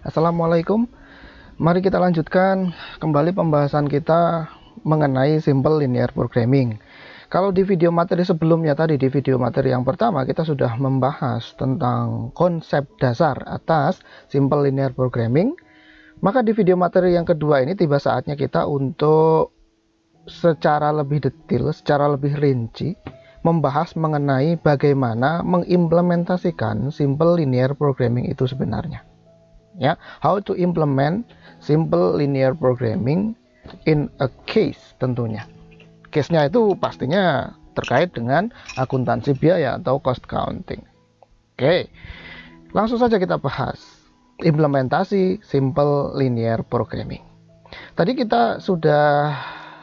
Assalamualaikum. Mari kita lanjutkan kembali pembahasan kita mengenai simple linear programming. Kalau di video materi sebelumnya tadi, di video materi yang pertama kita sudah membahas tentang konsep dasar atas simple linear programming. Maka di video materi yang kedua ini tiba saatnya kita untuk secara lebih detail, secara lebih rinci membahas mengenai bagaimana mengimplementasikan simple linear programming itu sebenarnya. Ya, how to implement simple linear programming in a case tentunya. Case-nya itu pastinya terkait dengan akuntansi biaya atau cost counting. Oke, langsung saja kita bahas implementasi simple linear programming. Tadi kita sudah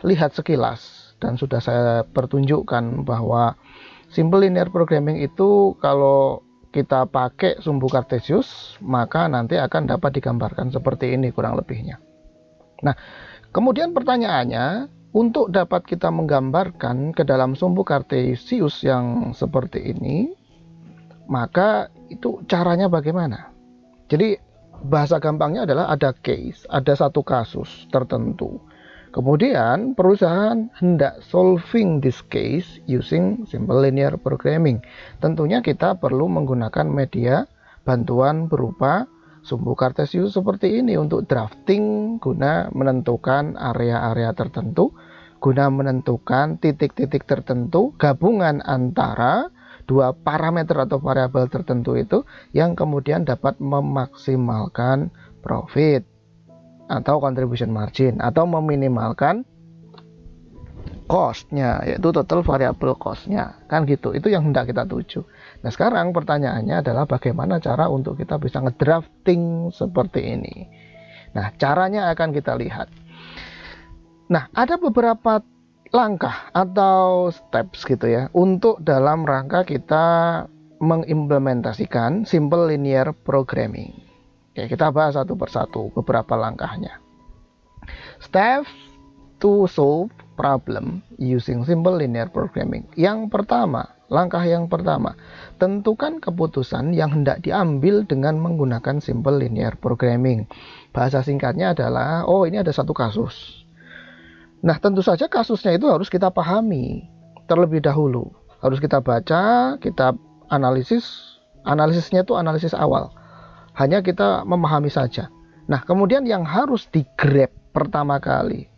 lihat sekilas dan sudah saya pertunjukkan bahwa simple linear programming itu kalau kita pakai sumbu kartesius maka nanti akan dapat digambarkan seperti ini kurang lebihnya. Nah, kemudian pertanyaannya, untuk dapat kita menggambarkan ke dalam sumbu kartesius yang seperti ini, maka itu caranya bagaimana? Jadi bahasa gampangnya adalah ada case, ada satu kasus tertentu. Kemudian perusahaan hendak solving this case using simple linear programming. Tentunya kita perlu menggunakan media bantuan berupa sumbu kartesius seperti ini untuk drafting guna menentukan area-area tertentu, guna menentukan titik-titik tertentu, gabungan antara dua parameter atau variabel tertentu itu yang kemudian dapat memaksimalkan profit atau contribution margin atau meminimalkan cost-nya, yaitu total variable cost-nya, kan gitu. Itu yang hendak kita tuju. Nah, sekarang pertanyaannya adalah bagaimana cara untuk kita bisa ngedrafting seperti ini. Nah, caranya akan kita lihat. Nah, ada beberapa langkah atau steps gitu ya untuk dalam rangka kita mengimplementasikan simple linear programming. Oke, kita bahas satu persatu beberapa langkahnya. Steps to solve problem using simple linear programming. Yang pertama, langkah yang pertama, tentukan keputusan yang hendak diambil dengan menggunakan simple linear programming. Bahasa singkatnya adalah, oh ini ada satu kasus. Nah, tentu saja kasusnya itu harus kita pahami terlebih dahulu. Harus kita baca, kita analisisnya itu analisis awal. Hanya kita memahami saja. Nah, kemudian yang harus di-grab pertama kali,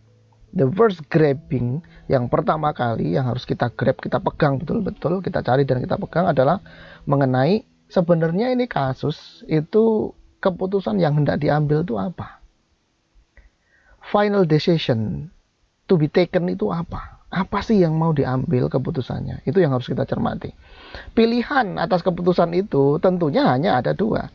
the first grabbing yang pertama kali yang harus kita grab, kita pegang betul-betul, kita cari dan kita pegang adalah mengenai sebenarnya ini kasus itu keputusan yang hendak diambil itu apa? Final decision to be taken itu apa? Apa sih yang mau diambil keputusannya? Itu yang harus kita cermati. Pilihan atas keputusan itu tentunya hanya ada dua,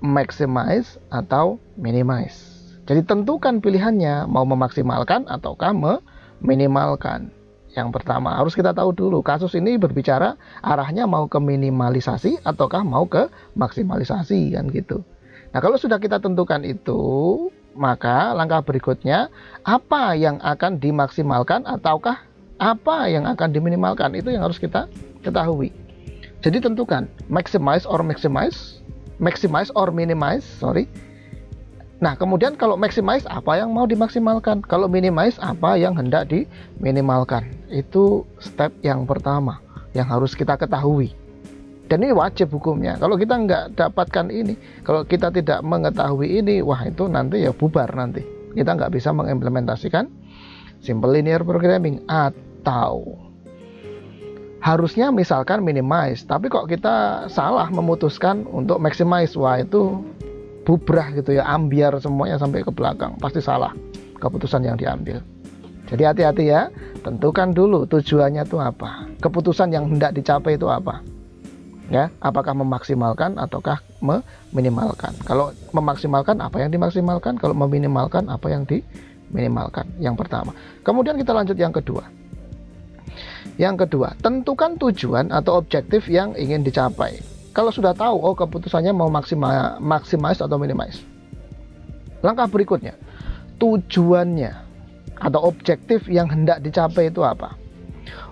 maximize atau minimize. Jadi tentukan pilihannya, mau memaksimalkan ataukah meminimalkan. Yang pertama harus kita tahu dulu, kasus ini berbicara arahnya mau ke minimalisasi ataukah mau ke maksimalisasi, kan gitu. Nah, kalau sudah kita tentukan itu, maka langkah berikutnya apa yang akan dimaksimalkan ataukah apa yang akan diminimalkan, itu yang harus kita ketahui. Jadi tentukan maximize or minimize, Nah, kemudian kalau maximize apa yang mau dimaksimalkan, kalau minimize apa yang hendak diminimalkan. Itu step yang pertama yang harus kita ketahui. Dan ini wajib hukumnya. Kalau kita nggak dapatkan ini, kalau kita tidak mengetahui ini, wah itu nanti ya bubar nanti. Kita nggak bisa mengimplementasikan simple linear programming. Atau harusnya misalkan minimize, tapi kok kita salah memutuskan untuk maximize, wah itu bubrah gitu ya, ambiar semuanya sampai ke belakang, pasti salah keputusan yang diambil. Jadi hati-hati ya, tentukan dulu tujuannya itu apa, keputusan yang hendak dicapai itu apa ya, apakah memaksimalkan ataukah meminimalkan. Kalau memaksimalkan apa yang dimaksimalkan, kalau meminimalkan apa yang diminimalkan. Yang pertama. Kemudian kita lanjut yang kedua. Yang kedua, tentukan tujuan atau objektif yang ingin dicapai. Kalau sudah tahu, oh keputusannya mau maximize atau minimize. Langkah berikutnya, tujuannya atau objektif yang hendak dicapai itu apa?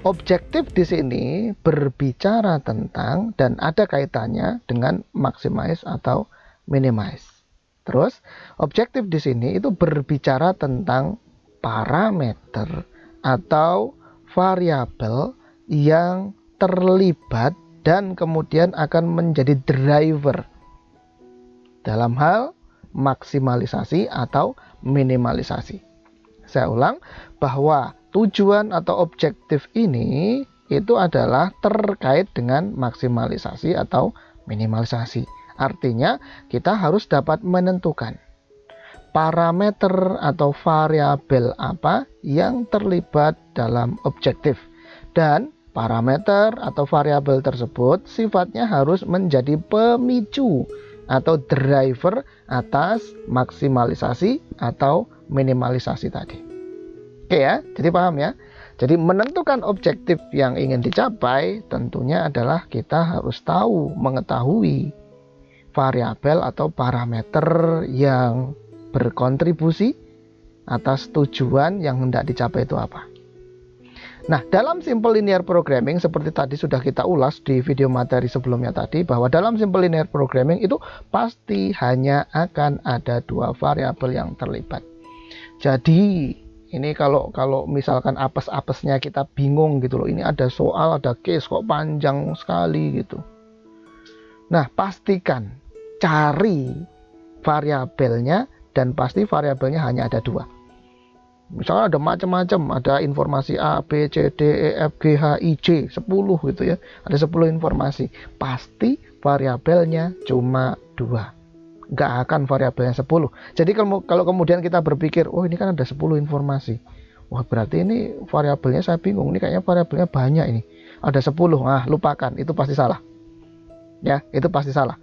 Objektif di sini berbicara tentang dan ada kaitannya dengan maximize atau minimize. Terus objektif di sini itu berbicara tentang parameter atau variabel yang terlibat dan kemudian akan menjadi driver dalam hal maksimalisasi atau minimalisasi. Saya ulang bahwa tujuan atau objektif ini itu adalah terkait dengan maksimalisasi atau minimalisasi. Artinya kita harus dapat menentukan parameter atau variabel apa yang terlibat dalam objektif, dan parameter atau variabel tersebut sifatnya harus menjadi pemicu atau driver atas maksimalisasi atau minimalisasi tadi. Oke ya, jadi paham ya. Jadi menentukan objektif yang ingin dicapai tentunya adalah kita harus mengetahui variabel atau parameter yang berkontribusi atas tujuan yang hendak dicapai itu apa. Nah, dalam simple linear programming seperti tadi sudah kita ulas di video materi sebelumnya tadi, bahwa dalam simple linear programming itu pasti hanya akan ada dua variabel yang terlibat. Jadi ini kalau misalkan apes-apesnya kita bingung gitu loh, ini ada soal, ada case kok panjang sekali gitu. Nah, pastikan cari variabelnya, dan pasti variabelnya hanya ada dua. Misalnya ada macam-macam, ada informasi A, B, C, D, E, F, G, H, I, J, 10 gitu ya. Ada 10 informasi. Pasti variabelnya cuma dua. Nggak akan variabelnya 10. Jadi kalau kemudian kita berpikir, oh ini kan ada 10 informasi. Wah, berarti ini variabelnya saya bingung. Ini kayaknya variabelnya banyak ini. Ada 10. Ah, lupakan. Itu pasti salah. Ya, itu pasti salah.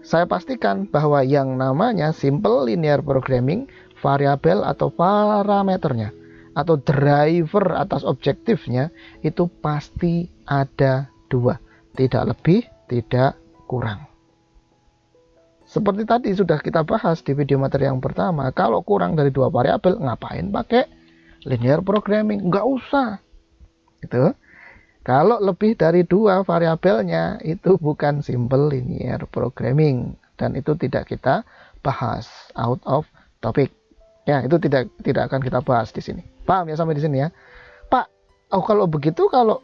Saya pastikan bahwa yang namanya simple linear programming, variabel atau parameternya atau driver atas objektifnya itu pasti ada dua, tidak lebih, tidak kurang. Seperti tadi sudah kita bahas di video materi yang pertama, kalau kurang dari dua variabel ngapain pakai linear programming? Nggak usah gitu. Kalau lebih dari dua variabelnya itu bukan simple linear programming, dan itu tidak kita bahas, out of topic. Ya, itu tidak akan kita bahas di sini. Paham ya sampai di sini ya? Pak, kalau begitu, kalau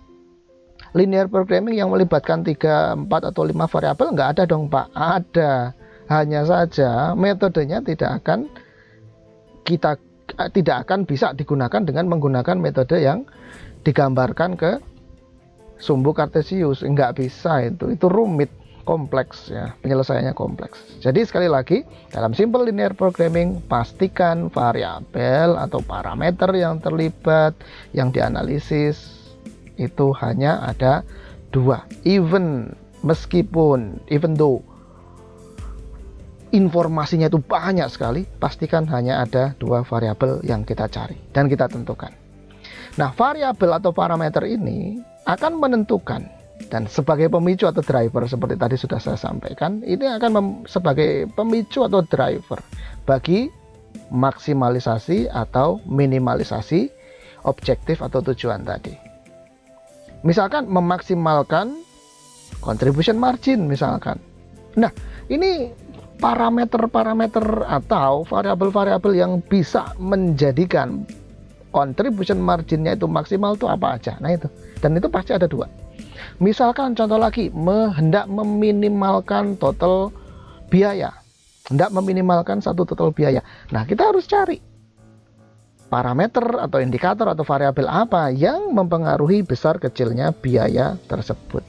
linear programming yang melibatkan 3, 4 atau 5 variabel nggak ada dong, Pak? Ada. Hanya saja metodenya tidak akan bisa digunakan dengan menggunakan metode yang digambarkan ke sumbu kartesius. Nggak bisa, itu rumit, kompleks ya, penyelesaiannya kompleks. Jadi sekali lagi, dalam simple linear programming pastikan variabel atau parameter yang terlibat, yang dianalisis itu hanya ada dua. Even though informasinya itu banyak sekali, pastikan hanya ada dua variabel yang kita cari dan kita tentukan. Nah, variabel atau parameter ini akan menentukan, dan sebagai pemicu atau driver seperti tadi sudah saya sampaikan, ini akan sebagai pemicu atau driver bagi maksimalisasi atau minimalisasi objektif atau tujuan tadi. Misalkan memaksimalkan contribution margin misalkan. Nah, ini parameter-parameter atau variabel-variabel yang bisa menjadikan contribution marginnya itu maksimal itu apa aja. Nah itu, dan itu pasti ada dua. Misalkan contoh lagi, hendak meminimalkan total biaya, hendak meminimalkan satu total biaya. Nah, kita harus cari parameter atau indikator atau variabel apa yang mempengaruhi besar kecilnya biaya tersebut.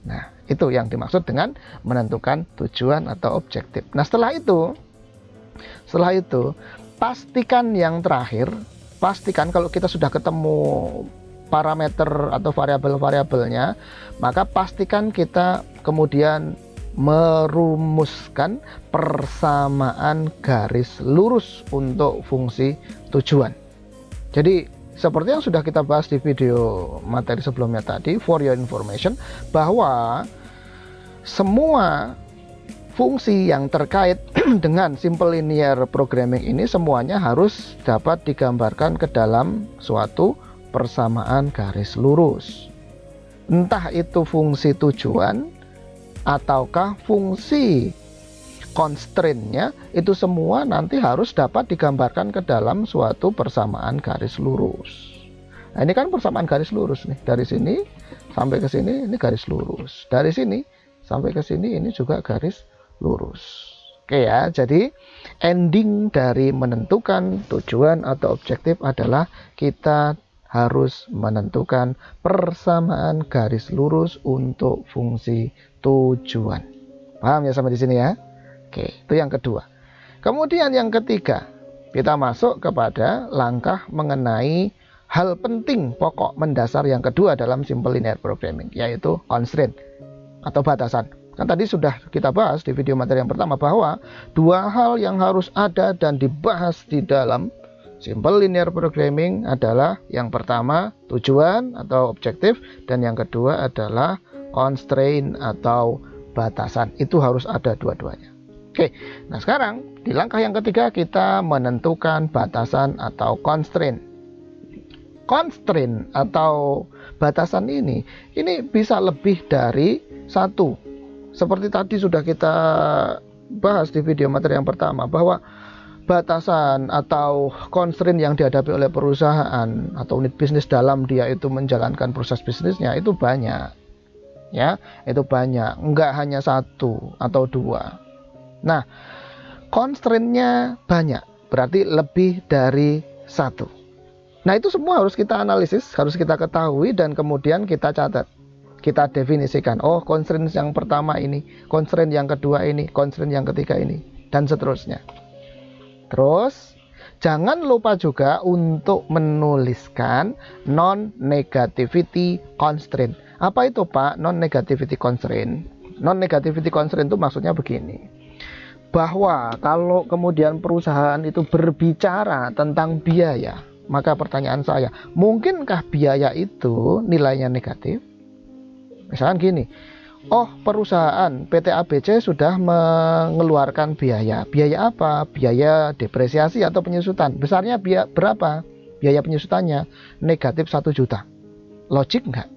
Nah, itu yang dimaksud dengan menentukan tujuan atau objektif. Nah, setelah itu pastikan yang terakhir, pastikan kalau kita sudah ketemu parameter atau variabel-variabelnya, maka pastikan kita kemudian merumuskan persamaan garis lurus untuk fungsi tujuan. Jadi seperti yang sudah kita bahas di video materi sebelumnya tadi, for your information, bahwa semua fungsi yang terkait dengan simple linear programming ini semuanya harus dapat digambarkan ke dalam suatu persamaan garis lurus. Entah itu fungsi tujuan ataukah fungsi constraint-nya itu semua nanti harus dapat digambarkan ke dalam suatu persamaan garis lurus. Nah, ini kan persamaan garis lurus nih, dari sini sampai ke sini ini garis lurus, dari sini sampai ke sini ini juga garis lurus. Oke ya, jadi ending dari menentukan tujuan atau objektif adalah kita harus menentukan persamaan garis lurus untuk fungsi tujuan. Paham ya sampai di sini ya? Oke, itu yang kedua. Kemudian yang ketiga, kita masuk kepada langkah mengenai hal penting pokok mendasar yang kedua dalam simple linear programming, yaitu constraint atau batasan. Kan tadi sudah kita bahas di video materi yang pertama bahwa dua hal yang harus ada dan dibahas di dalam simple linear programming adalah yang pertama tujuan atau objektif, dan yang kedua adalah constraint atau batasan. Itu harus ada dua-duanya. Oke, nah sekarang di langkah yang ketiga kita menentukan batasan atau constraint. Constraint atau batasan ini bisa lebih dari satu. Seperti tadi sudah kita bahas di video materi yang pertama bahwa batasan atau constraint yang dihadapi oleh perusahaan atau unit bisnis dalam dia itu menjalankan proses bisnisnya itu banyak. Ya, itu banyak, enggak hanya satu atau dua. Nah, constraint-nya banyak, berarti lebih dari satu. Nah, itu semua harus kita analisis, harus kita ketahui, dan kemudian kita catat. Kita definisikan, oh constraint yang pertama ini, constraint yang kedua ini, constraint yang ketiga ini, dan seterusnya. Terus, jangan lupa juga untuk menuliskan non-negativity constraint. Apa itu Pak, non-negativity constraint? Non-negativity constraint itu maksudnya begini, bahwa kalau kemudian perusahaan itu berbicara tentang biaya, maka pertanyaan saya, mungkinkah biaya itu nilainya negatif? Misalkan gini, oh perusahaan PT ABC sudah mengeluarkan biaya. Biaya apa? Biaya depresiasi atau penyusutan. Besarnya berapa? Biaya penyusutannya negatif 1 juta. Logik nggak?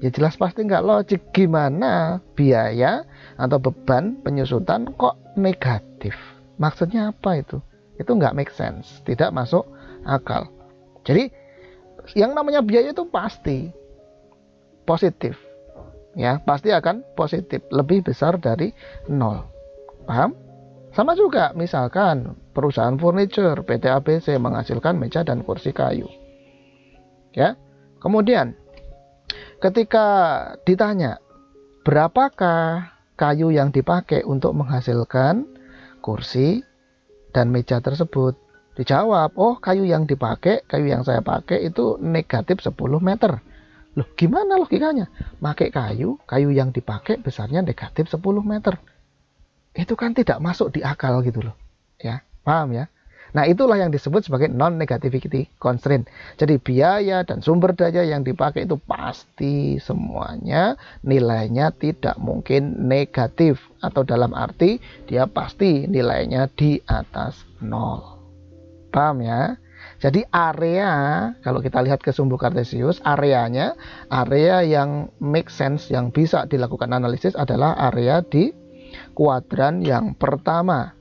Ya jelas pasti nggak logik. Gimana biaya atau beban penyusutan kok negatif? Maksudnya apa itu? Itu nggak make sense. Tidak masuk akal. Jadi yang namanya biaya itu pasti positif, ya pasti akan positif, lebih besar dari 0. Paham? Sama juga misalkan perusahaan furniture PT ABC menghasilkan meja dan kursi kayu, ya. Kemudian ketika ditanya berapakah kayu yang dipakai untuk menghasilkan kursi dan meja tersebut, dijawab, oh kayu yang dipakai, kayu yang saya pakai itu negatif 10 meter. Loh, gimana logikanya? Pakai kayu yang dipakai besarnya negatif 10 meter. Itu kan tidak masuk di akal gitu loh. Ya, paham ya? Nah, itulah yang disebut sebagai non-negativity constraint. Jadi biaya dan sumber daya yang dipakai itu pasti semuanya nilainya tidak mungkin negatif, atau dalam arti dia pasti nilainya di atas 0. Paham ya? Jadi area, kalau kita lihat ke sumbu kartesius, area yang make sense, yang bisa dilakukan analisis adalah area di kuadran yang pertama.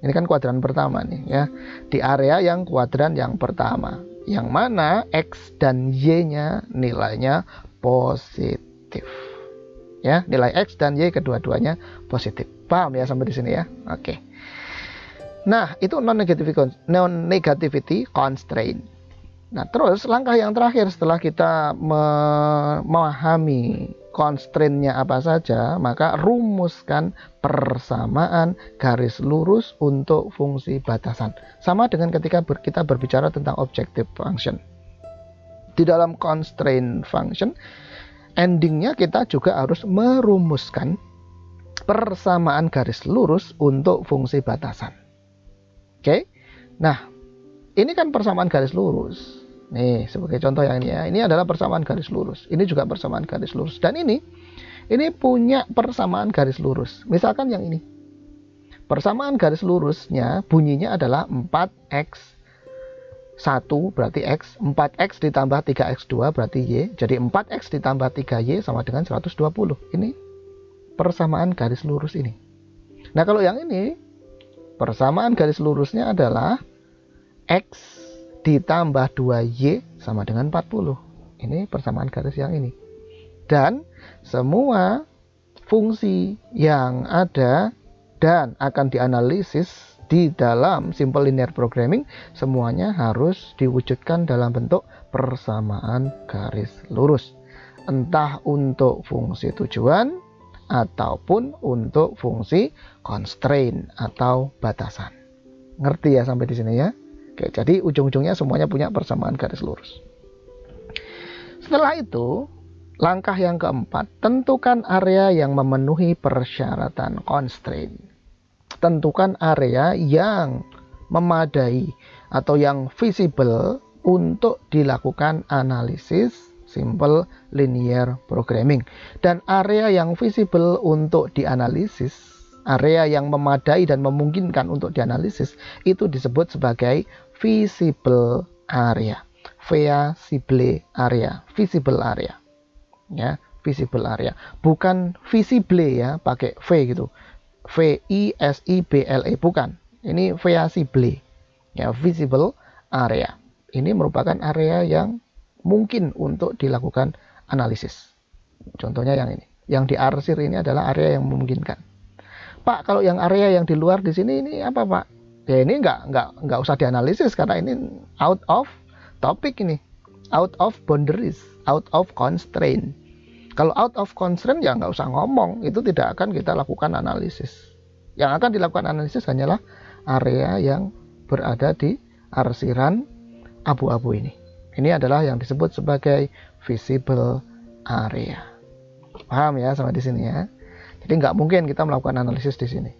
Ini kan kuadran pertama nih ya. Di area yang kuadran yang pertama, yang mana X dan Y-nya nilainya positif. Ya, nilai X dan Y kedua-duanya positif. Paham ya sampai di sini ya? Oke. Nah, itu non-negativity constraint. Nah, terus langkah yang terakhir setelah kita memahami constraint-nya apa saja, maka rumuskan persamaan garis lurus untuk fungsi batasan. Sama dengan ketika kita berbicara tentang objective function. Di dalam constraint function, endingnya kita juga harus merumuskan persamaan garis lurus untuk fungsi batasan. Oke, nah ini kan persamaan garis lurus. Nih sebagai contoh yang ini ya, ini adalah persamaan garis lurus. Ini juga persamaan garis lurus. Dan ini punya persamaan garis lurus. Misalkan yang ini, persamaan garis lurusnya bunyinya adalah 4x1 berarti x, 4x ditambah 3x2 berarti y. Jadi 4x ditambah 3y sama dengan 120. Ini persamaan garis lurus ini. Nah, kalau yang ini, persamaan garis lurusnya adalah X ditambah 2Y sama dengan 40. Ini persamaan garis yang ini. Dan semua fungsi yang ada dan akan dianalisis di dalam simple linear programming semuanya harus diwujudkan dalam bentuk persamaan garis lurus, entah untuk fungsi tujuan ataupun untuk fungsi constraint atau batasan. Ngerti ya sampai di sini ya? Oke, jadi ujung-ujungnya semuanya punya persamaan garis lurus. Setelah itu, langkah yang keempat, tentukan area yang memenuhi persyaratan constraint. Tentukan area yang memadai atau yang visible untuk dilakukan analisis simple linear programming. Dan area yang visible untuk dianalisis, area yang memadai dan memungkinkan untuk dianalisis, itu disebut sebagai visible area. Visible area, visible area. Ya, visible area. Bukan visible ya, pakai V gitu. V-I-S-I-B-L-E, bukan. Ini visible. Ya, visible area. Ini merupakan area yang mungkin untuk dilakukan analisis. Contohnya yang ini. Yang diarsir ini adalah area yang memungkinkan. Pak, kalau yang area yang di luar di sini ini apa, Pak? Ya ini nggak usah dianalisis karena ini out of topic ini. Out of boundaries, out of constraint. Kalau out of constraint ya nggak usah ngomong, itu tidak akan kita lakukan analisis. Yang akan dilakukan analisis hanyalah area yang berada di arsiran abu-abu ini. Ini adalah yang disebut sebagai visible area. Paham ya sampai di sini ya? Jadi nggak mungkin kita melakukan analisis di sini.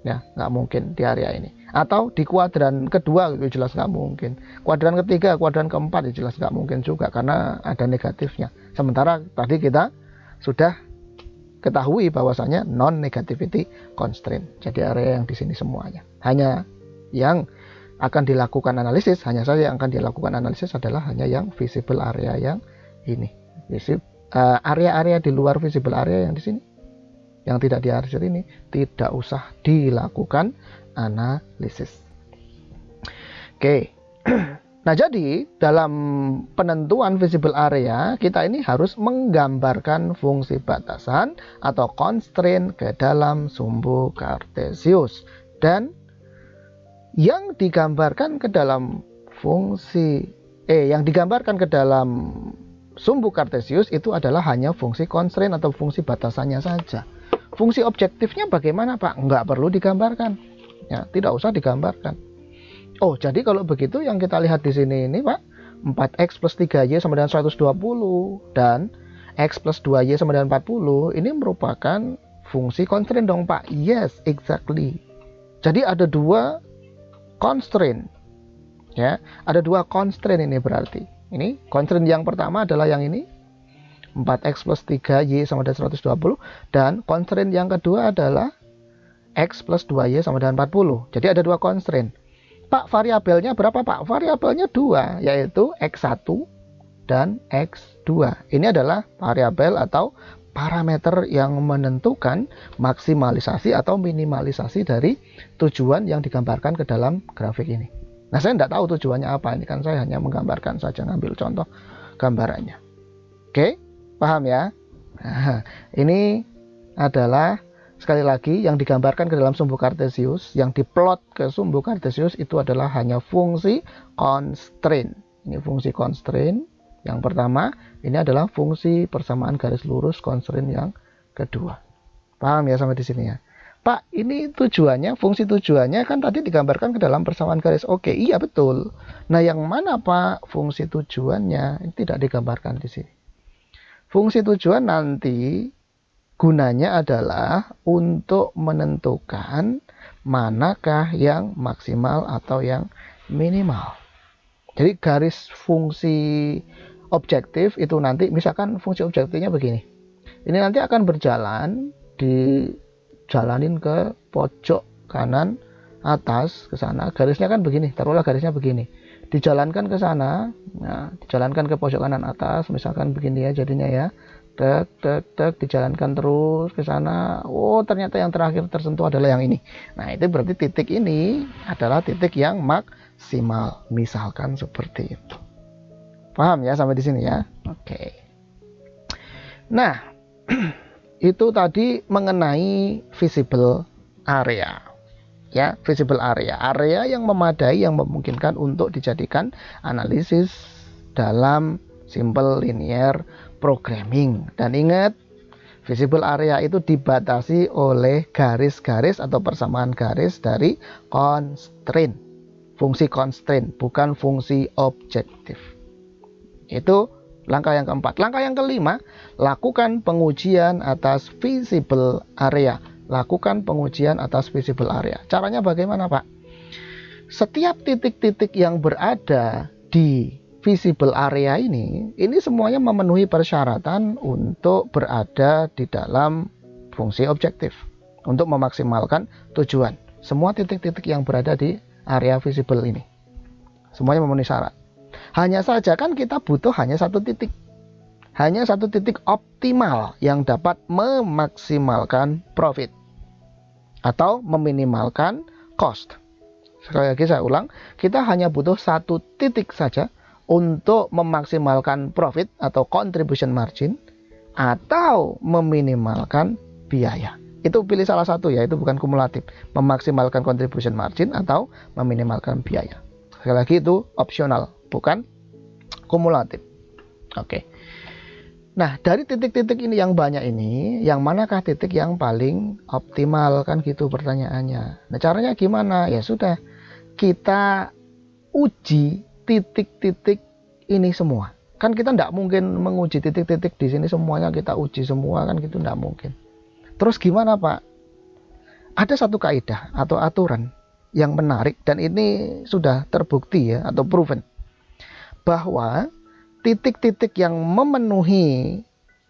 Ya, nggak mungkin di area ini. Atau di kuadran kedua itu jelas nggak mungkin. Kuadran ketiga, kuadran keempat itu jelas nggak mungkin juga karena ada negatifnya. Sementara tadi kita sudah ketahui bahwasanya non-negativity constraint. Jadi area yang di sini semuanya. Hanya yang akan dilakukan analisis, hanya saja yang akan dilakukan analisis adalah hanya yang visible area yang ini. Area-area di luar visible area yang di sini, yang tidak diarsir ini, tidak usah dilakukan analisis. Oke. Nah, jadi dalam penentuan visible area, kita ini harus menggambarkan fungsi batasan atau constraint ke dalam sumbu kartesius. Dan yang digambarkan ke dalam yang digambarkan ke dalam sumbu kartesius itu adalah hanya fungsi constraint atau fungsi batasannya saja. Fungsi objektifnya bagaimana, Pak? Nggak perlu digambarkan. Ya, tidak usah digambarkan. Oh, jadi kalau begitu yang kita lihat di sini ini, Pak, 4x plus 3y sama dengan 120 dan x plus 2y sama dengan 40, ini merupakan fungsi constraint dong, Pak. Yes, exactly. Jadi ada dua constraint. Ya, ada dua constraint ini berarti. Ini constraint yang pertama adalah yang ini, 4x plus 3y sama dengan 120, dan constraint yang kedua adalah x plus 2y sama dengan 40. Jadi ada dua constraint. Pak, variabelnya berapa, Pak? Variabelnya 2, yaitu x1 dan x2. Ini adalah variabel atau parameter yang menentukan maksimalisasi atau minimalisasi dari tujuan yang digambarkan ke dalam grafik ini. Nah, saya tidak tahu tujuannya apa. Ini kan saya hanya menggambarkan saja, ngambil contoh gambarannya. Oke, paham ya? Nah, ini adalah sekali lagi yang digambarkan ke dalam sumbu kartesius, yang diplot ke sumbu kartesius itu adalah hanya fungsi constraint. Ini fungsi constraint yang pertama, ini adalah fungsi persamaan garis lurus constraint yang kedua. Paham ya sampai di sini ya? Pak, ini tujuannya, fungsi tujuannya kan tadi digambarkan ke dalam persamaan garis. Oke, iya betul. Nah, yang mana, Pak, fungsi tujuannya? Ini tidak digambarkan di sini. Fungsi tujuan nanti gunanya adalah untuk menentukan manakah yang maksimal atau yang minimal. Jadi garis fungsi objektif itu nanti, misalkan fungsi objektifnya begini. Ini nanti akan berjalan, dijalanin ke pojok kanan atas ke sana. Garisnya kan begini, taruhlah garisnya begini. Dijalankan ke sana, nah, dijalankan ke pojok kanan atas, misalkan begini ya jadinya ya. dijalankan terus ke sana. Oh, ternyata yang terakhir tersentuh adalah yang ini. Nah, itu berarti titik ini adalah titik yang maksimal. Misalkan seperti itu. Paham ya sampai di sini ya? Oke. Nah, itu tadi mengenai visible area. Ya, visible area yang memadai, yang memungkinkan untuk dijadikan analisis dalam simple linear programming. Dan ingat, visible area itu dibatasi oleh garis-garis atau persamaan garis dari constraint, fungsi constraint, bukan fungsi objektif. Itu langkah yang keempat. Langkah yang kelima, lakukan pengujian atas visible area. Lakukan pengujian atas visible area. Caranya bagaimana, Pak? Setiap titik-titik yang berada di visible area ini semuanya memenuhi persyaratan untuk berada di dalam fungsi objektif untuk memaksimalkan tujuan. Semua titik-titik yang berada di area visible ini semuanya memenuhi syarat. Hanya saja kan kita butuh hanya satu titik. Hanya satu titik optimal yang dapat memaksimalkan profit atau meminimalkan cost. Sekali lagi saya ulang, kita hanya butuh satu titik saja untuk memaksimalkan profit atau contribution margin atau meminimalkan biaya. Itu pilih salah satu ya, itu bukan kumulatif. Memaksimalkan contribution margin atau meminimalkan biaya. Sekali lagi itu opsional, bukan kumulatif. Oke. Nah, dari titik-titik ini yang banyak ini, yang manakah titik yang paling optimal? Kan gitu pertanyaannya. Nah, caranya gimana? Ya sudah, kita uji titik-titik ini semua. Kan kita tidak mungkin menguji titik-titik di sini semuanya kita uji semua, kan gitu tidak mungkin. Terus gimana, Pak? Ada satu kaidah atau aturan yang menarik, dan ini sudah terbukti ya, atau proven, bahwa titik-titik yang memenuhi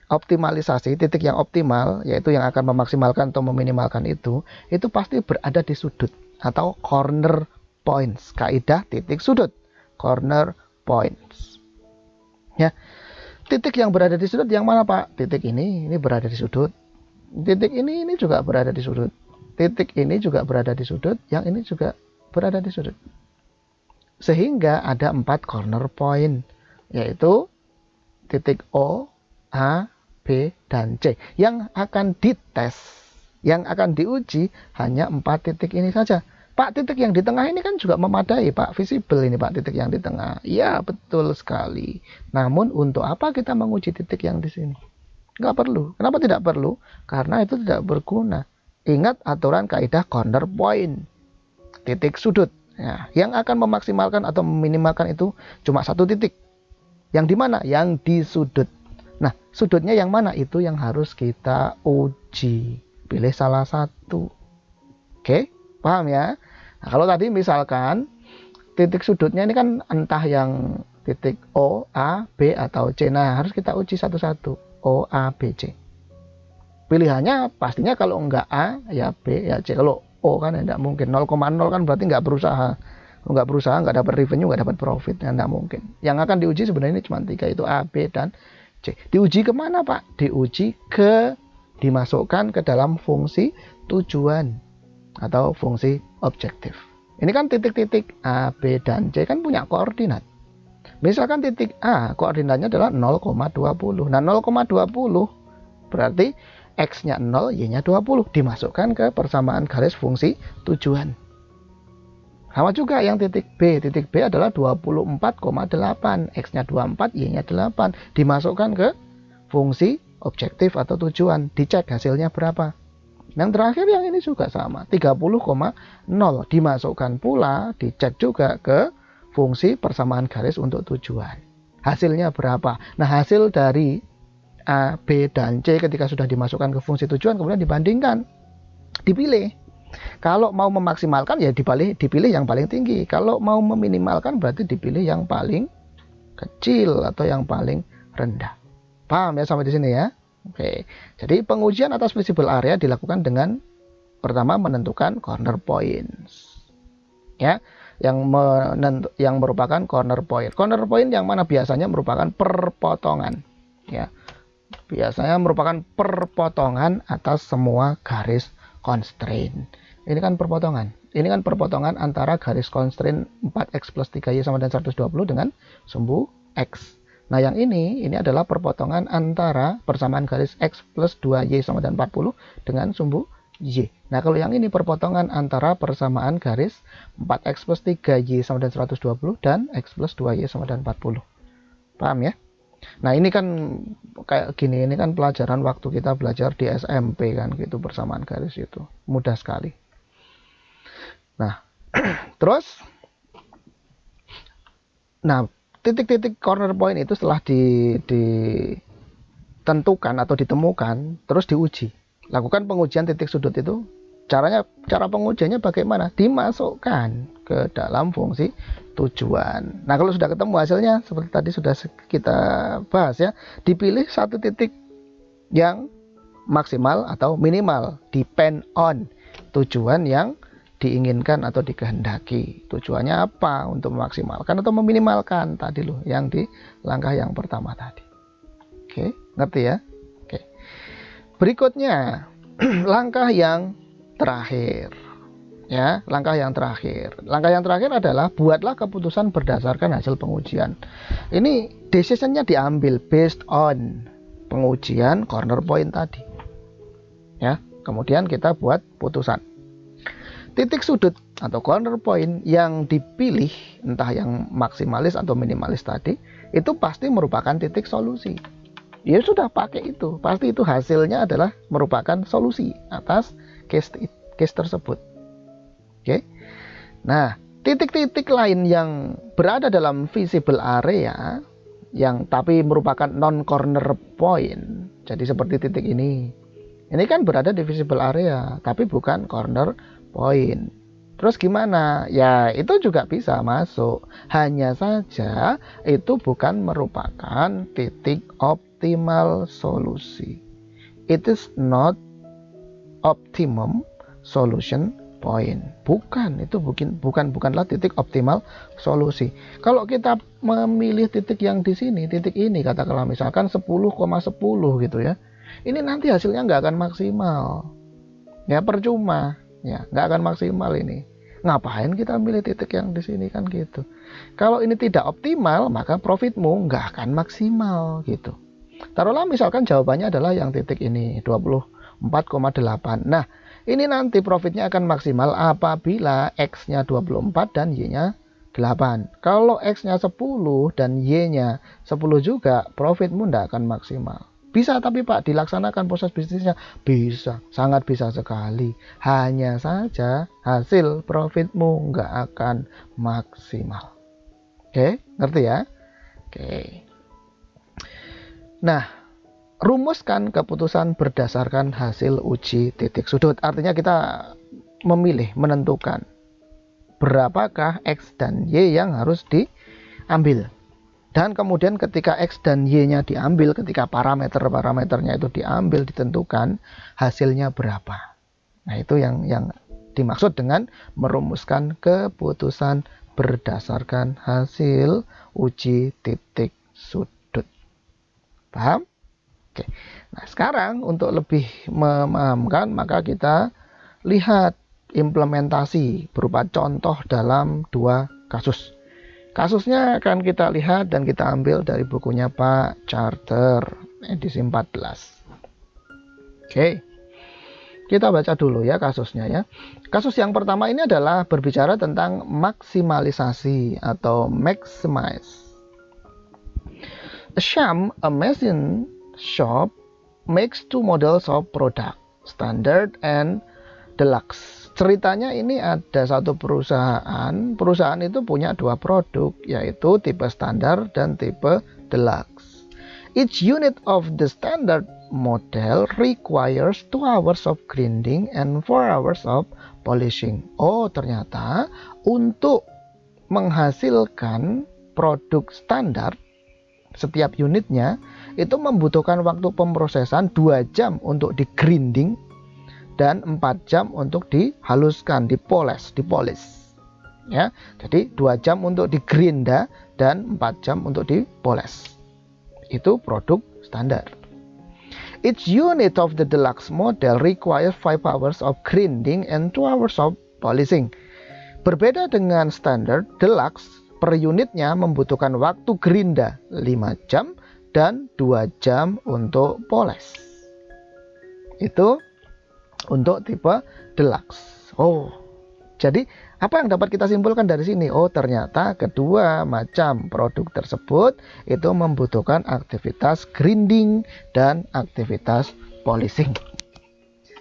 optimalisasi, titik yang optimal, yaitu yang akan memaksimalkan atau meminimalkan itu pasti berada di sudut atau corner points. Kaidah titik sudut, corner points. Ya, titik yang berada di sudut yang mana, Pak? Titik ini berada di sudut. Titik ini juga berada di sudut. Titik ini juga berada di sudut. Yang ini juga berada di sudut. Sehingga ada 4 corner point, yaitu titik O, A, B, dan C. Yang akan dites, yang akan diuji hanya 4 titik ini saja. Pak, titik yang di tengah ini kan juga memadai, Pak. Visible ini, Pak, titik yang di tengah. Ya, betul sekali. Namun untuk apa kita menguji titik yang di sini? Nggak perlu. Kenapa tidak perlu? Karena itu tidak berguna. Ingat aturan kaidah corner point, titik sudut. Ya, yang akan memaksimalkan atau meminimalkan itu cuma satu titik. Yang di mana? Yang di sudut. Nah, sudutnya yang mana? Itu yang harus kita uji. Pilih salah satu. Oke, paham ya? Nah, kalau tadi misalkan titik sudutnya ini kan entah yang titik O, A, B, atau C. Nah, harus kita uji satu-satu. O, A, B, C. Pilihannya pastinya kalau enggak A, ya B, ya C. Kalau O kan enggak mungkin. 0,0 kan berarti enggak berusaha. Enggak berusaha, enggak dapat revenue, enggak dapat profit. Ya, enggak mungkin. Yang akan diuji sebenarnya ini cuma 3, itu A, B, dan C. Diuji kemana, Pak? Diuji dimasukkan ke dalam fungsi tujuan atau fungsi objektif. Ini kan titik-titik A, B, dan C kan punya koordinat. Misalkan titik A, koordinatnya adalah 0,20. Nah, 0,20 berarti X-nya 0, Y-nya 20. Dimasukkan ke persamaan garis fungsi tujuan. Sama juga yang titik B. Titik B adalah 24,8. X-nya 24, Y-nya 8. Dimasukkan ke fungsi objektif atau tujuan. Dicek hasilnya berapa. Yang terakhir yang ini juga sama. 30,0. Dimasukkan pula, dicek juga ke fungsi persamaan garis untuk tujuan. Hasilnya berapa? Nah, hasil dari A, B, dan C ketika sudah dimasukkan ke fungsi tujuan, kemudian dibandingkan. Dipilih. Kalau mau memaksimalkan ya dipilih yang paling tinggi. Kalau mau meminimalkan berarti dipilih yang paling kecil atau yang paling rendah. Paham ya sampai di sini ya? Oke. Jadi pengujian atas visible area dilakukan dengan pertama menentukan corner points. Ya, yang merupakan corner point. Corner point yang mana biasanya merupakan perpotongan. Ya. biasanya merupakan perpotongan atas semua garis constraint. Ini kan perpotongan. Ini kan perpotongan antara garis constraint 4x plus 3y sama dengan 120 dengan sumbu x. Nah, yang ini adalah perpotongan antara persamaan garis x plus 2y sama dengan 40 dengan sumbu y. Nah, kalau yang ini perpotongan antara persamaan garis 4x plus 3y sama dengan 120 dan x plus 2y sama dengan 40. Paham ya? Nah, ini kan kayak gini, ini kan pelajaran waktu kita belajar di SMP kan gitu, persamaan garis itu. Mudah sekali. Nah, terus titik-titik corner point itu setelah ditentukan atau ditemukan, terus diuji. Lakukan pengujian titik sudut itu. Cara pengujiannya bagaimana? Dimasukkan ke dalam fungsi tujuan. Nah, kalau sudah ketemu hasilnya, seperti tadi sudah kita bahas ya, dipilih satu titik yang maksimal atau minimal, depend on tujuan yang diinginkan atau dikehendaki. Tujuannya apa? Untuk memaksimalkan atau meminimalkan tadi loh, yang di langkah yang pertama tadi. Oke, ngerti ya? Oke. Berikutnya, langkah yang terakhir. Ya, langkah yang terakhir. Langkah yang terakhir adalah buatlah keputusan berdasarkan hasil pengujian. Ini decision-nya diambil based on pengujian corner point tadi. Ya, kemudian kita buat putusan. Titik sudut atau corner point yang dipilih, entah yang maksimalis atau minimalis tadi, itu pasti merupakan titik solusi. Ya sudah, pakai itu. Pasti itu hasilnya adalah merupakan solusi atas case tersebut. Oke. Nah, titik-titik lain yang berada dalam visible area yang tapi merupakan non corner point. Jadi seperti titik ini. Ini kan berada di visible area tapi bukan corner point. Terus gimana? Ya, itu juga bisa masuk. Hanya saja itu bukan merupakan titik optimal solusi. It is not optimum solution point. Bukanlah titik optimal solusi. Kalau kita memilih titik yang di sini, titik ini katakanlah misalkan 10,10 gitu ya. Ini nanti hasilnya nggak akan maksimal. Ya, percuma. Ya, nggak akan maksimal ini. Ngapain kita milih titik yang di sini kan gitu. Kalau ini tidak optimal, maka profitmu nggak akan maksimal gitu. Taruhlah misalkan jawabannya adalah yang titik ini 24,8. Nah, ini nanti profitnya akan maksimal apabila X-nya 24 dan Y-nya 8. Kalau X-nya 10 dan Y-nya 10 juga, profitmu nggak akan maksimal. Bisa tapi Pak, dilaksanakan proses bisnisnya? Bisa, sangat bisa sekali. Hanya saja hasil profitmu nggak akan maksimal. Oke, ngerti ya? Oke. Nah, rumuskan keputusan berdasarkan hasil uji titik sudut. Artinya kita memilih, menentukan berapakah X dan Y yang harus diambil. Dan kemudian ketika X dan Y-nya diambil, ketika parameternya itu diambil, ditentukan hasilnya berapa. Nah, itu yang dimaksud dengan merumuskan keputusan berdasarkan hasil uji titik sudut. Paham? Oke. Nah, sekarang untuk lebih memahamkan, maka kita lihat implementasi berupa contoh dalam dua kasus. Kasusnya akan kita lihat dan kita ambil dari bukunya Pak Charter, edisi 14. Oke. Kita baca dulu ya kasusnya ya. Kasus yang pertama ini adalah berbicara tentang maksimalisasi atau maximize. A machine shop makes two models of product, standard and deluxe. Ceritanya ini ada satu perusahaan itu punya dua produk, yaitu tipe standar dan tipe deluxe. Each unit of the standard model requires 2 hours of grinding and 4 hours of polishing. Oh, ternyata untuk menghasilkan produk standar, setiap unitnya itu membutuhkan waktu pemrosesan 2 jam untuk di grinding dan 4 jam untuk dihaluskan, dipoles. Ya, jadi 2 jam untuk digrinda dan 4 jam untuk dipoles. Itu produk standar. Each unit of the deluxe model requires 5 hours of grinding and 2 hours of polishing. Berbeda dengan standard, deluxe per unitnya membutuhkan waktu gerinda 5 jam dan 2 jam untuk poles. Itu untuk tipe deluxe. Oh, jadi apa yang dapat kita simpulkan dari sini? Oh, ternyata kedua macam produk tersebut itu membutuhkan aktivitas grinding dan aktivitas polishing.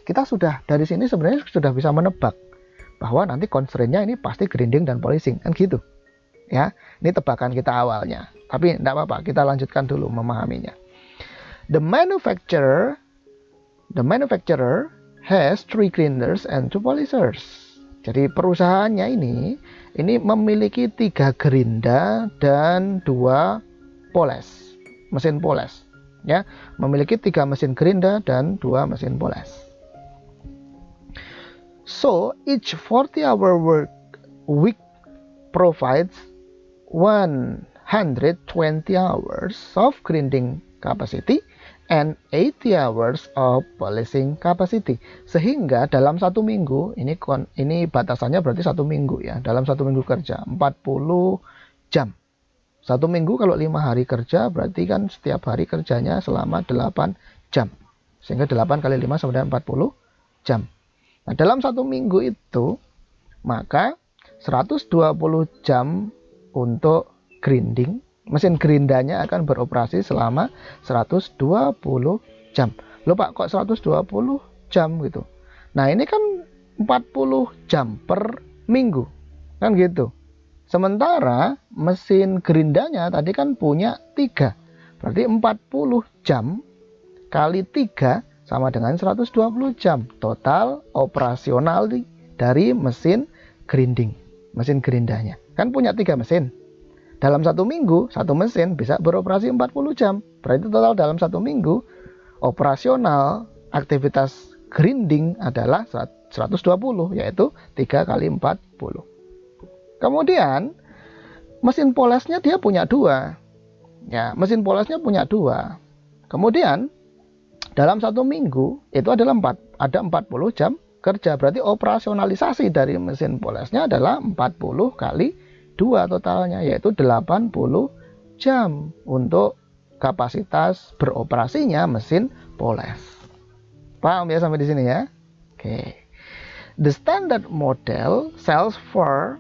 Kita sudah dari sini sebenarnya sudah bisa menebak bahwa nanti constraint-nya ini pasti grinding dan polishing, kan gitu. Ya, ini tebakan kita awalnya. Tapi tidak apa-apa, kita lanjutkan dulu memahaminya. The manufacturer has 3 grinders and 2 polishers. Jadi perusahaannya ini memiliki 3 gerinda dan 2 poles, mesin poles. Ya, memiliki 3 mesin gerinda dan 2 mesin poles. So, each 40-hour work week provides 120 hours of grinding capacity and 80 hours of polishing capacity. Sehingga dalam 1 minggu, ini batasannya berarti 1 minggu ya. Dalam 1 minggu kerja, 40 jam. 1 minggu kalau 5 hari kerja, berarti kan setiap hari kerjanya selama 8 jam. Sehingga 8 kali 5 sama dengan 40 jam. Nah, dalam 1 minggu itu, maka 120 jam untuk grinding. Mesin gerindanya akan beroperasi selama 120 jam. Loh Pak, kok 120 jam gitu? Nah, ini kan 40 jam per minggu. Kan gitu. Sementara mesin gerindanya tadi kan punya 3. Berarti 40 jam kali 3 sama dengan 120 jam total operasional dari mesin grinding, mesin gerindanya. Kan punya 3 mesin. Dalam 1 minggu, 1 mesin bisa beroperasi 40 jam. Berarti total dalam 1 minggu, operasional aktivitas grinding adalah 120, yaitu 3 kali 40. Kemudian, mesin polesnya dia punya 2. Ya, mesin polesnya punya 2. Kemudian, dalam 1 minggu itu adalah ada 40 jam kerja. Berarti operasionalisasi dari mesin polesnya adalah 40 kali 2 totalnya, yaitu 80 jam untuk kapasitas beroperasinya mesin poles. Paham ya sampai di sini ya? Oke. The standard model sells for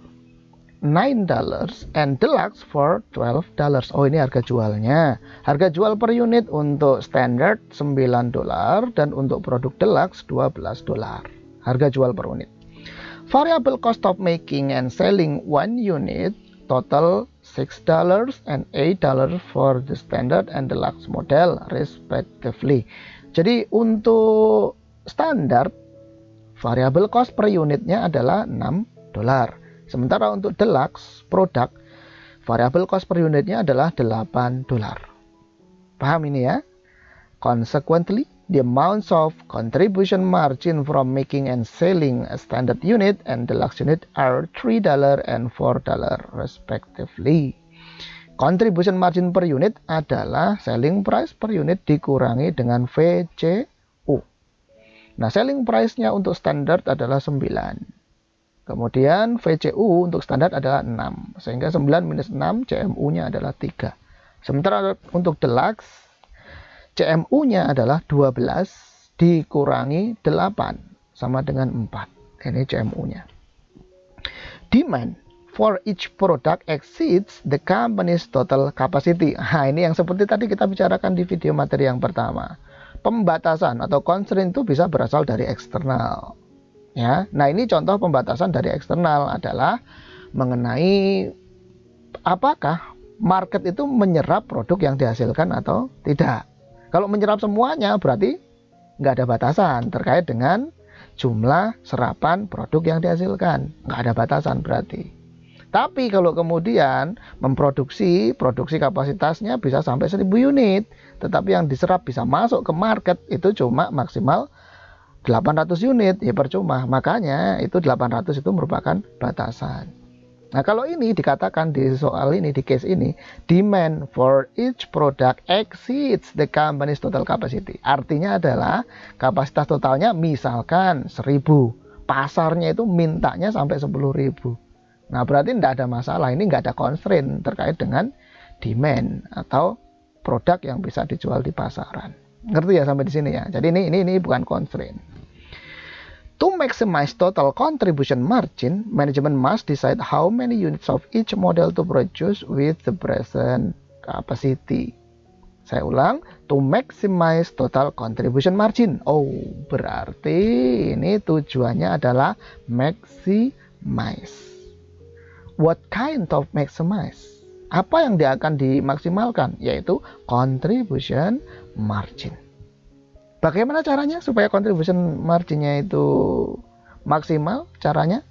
$9 and deluxe for $12. Oh, ini harga jualnya. Harga jual per unit untuk standard $9 dan untuk produk deluxe $12. Harga jual per unit. Variable cost of making and selling one unit total $6 and $8 for the standard and deluxe model respectively. Jadi untuk standar variable cost per unitnya adalah $6. Sementara untuk deluxe produk, variable cost per unitnya adalah $8. Paham ini ya? Consequently, the amounts of contribution margin from making and selling a standard unit and deluxe unit are $3 and $4 respectively. Contribution margin per unit adalah selling price per unit dikurangi dengan VCU. Nah, selling price-nya untuk standar adalah 9. Kemudian VCU untuk standar adalah 6. Sehingga 9 minus 6 CMU-nya adalah 3. Sementara untuk deluxe, CMU-nya adalah 12 dikurangi 8 sama dengan 4. Ini CMU-nya. Demand for each product exceeds the company's total capacity. Nah, ini yang seperti tadi kita bicarakan di video materi yang pertama. Pembatasan atau constraint itu bisa berasal dari eksternal. Ya, nah ini contoh pembatasan dari eksternal adalah mengenai apakah market itu menyerap produk yang dihasilkan atau tidak. Kalau menyerap semuanya berarti nggak ada batasan terkait dengan jumlah serapan produk yang dihasilkan. Nggak ada batasan berarti. Tapi kalau kemudian produksi kapasitasnya bisa sampai 1000 unit, tetapi yang diserap bisa masuk ke market itu cuma maksimal 800 unit, ya percuma. Makanya itu 800 itu merupakan batasan. Nah, kalau ini dikatakan di soal ini, di case ini, demand for each product exceeds the company's total capacity. Artinya adalah kapasitas totalnya misalkan 1000. Pasarnya itu mintanya sampai 10.000. Nah, berarti tidak ada masalah. Ini nggak ada constraint terkait dengan demand atau produk yang bisa dijual di pasaran. Ngerti ya sampai di sini ya? Jadi ini bukan constraint. To maximize total contribution margin, management must decide how many units of each model to produce with the present capacity. Saya ulang, to maximize total contribution margin. Oh, berarti ini tujuannya adalah maximize. What kind of maximize? Apa yang dia akan dimaksimalkan? Yaitu contribution margin. Bagaimana caranya supaya contribution marginnya itu maksimal? Caranya,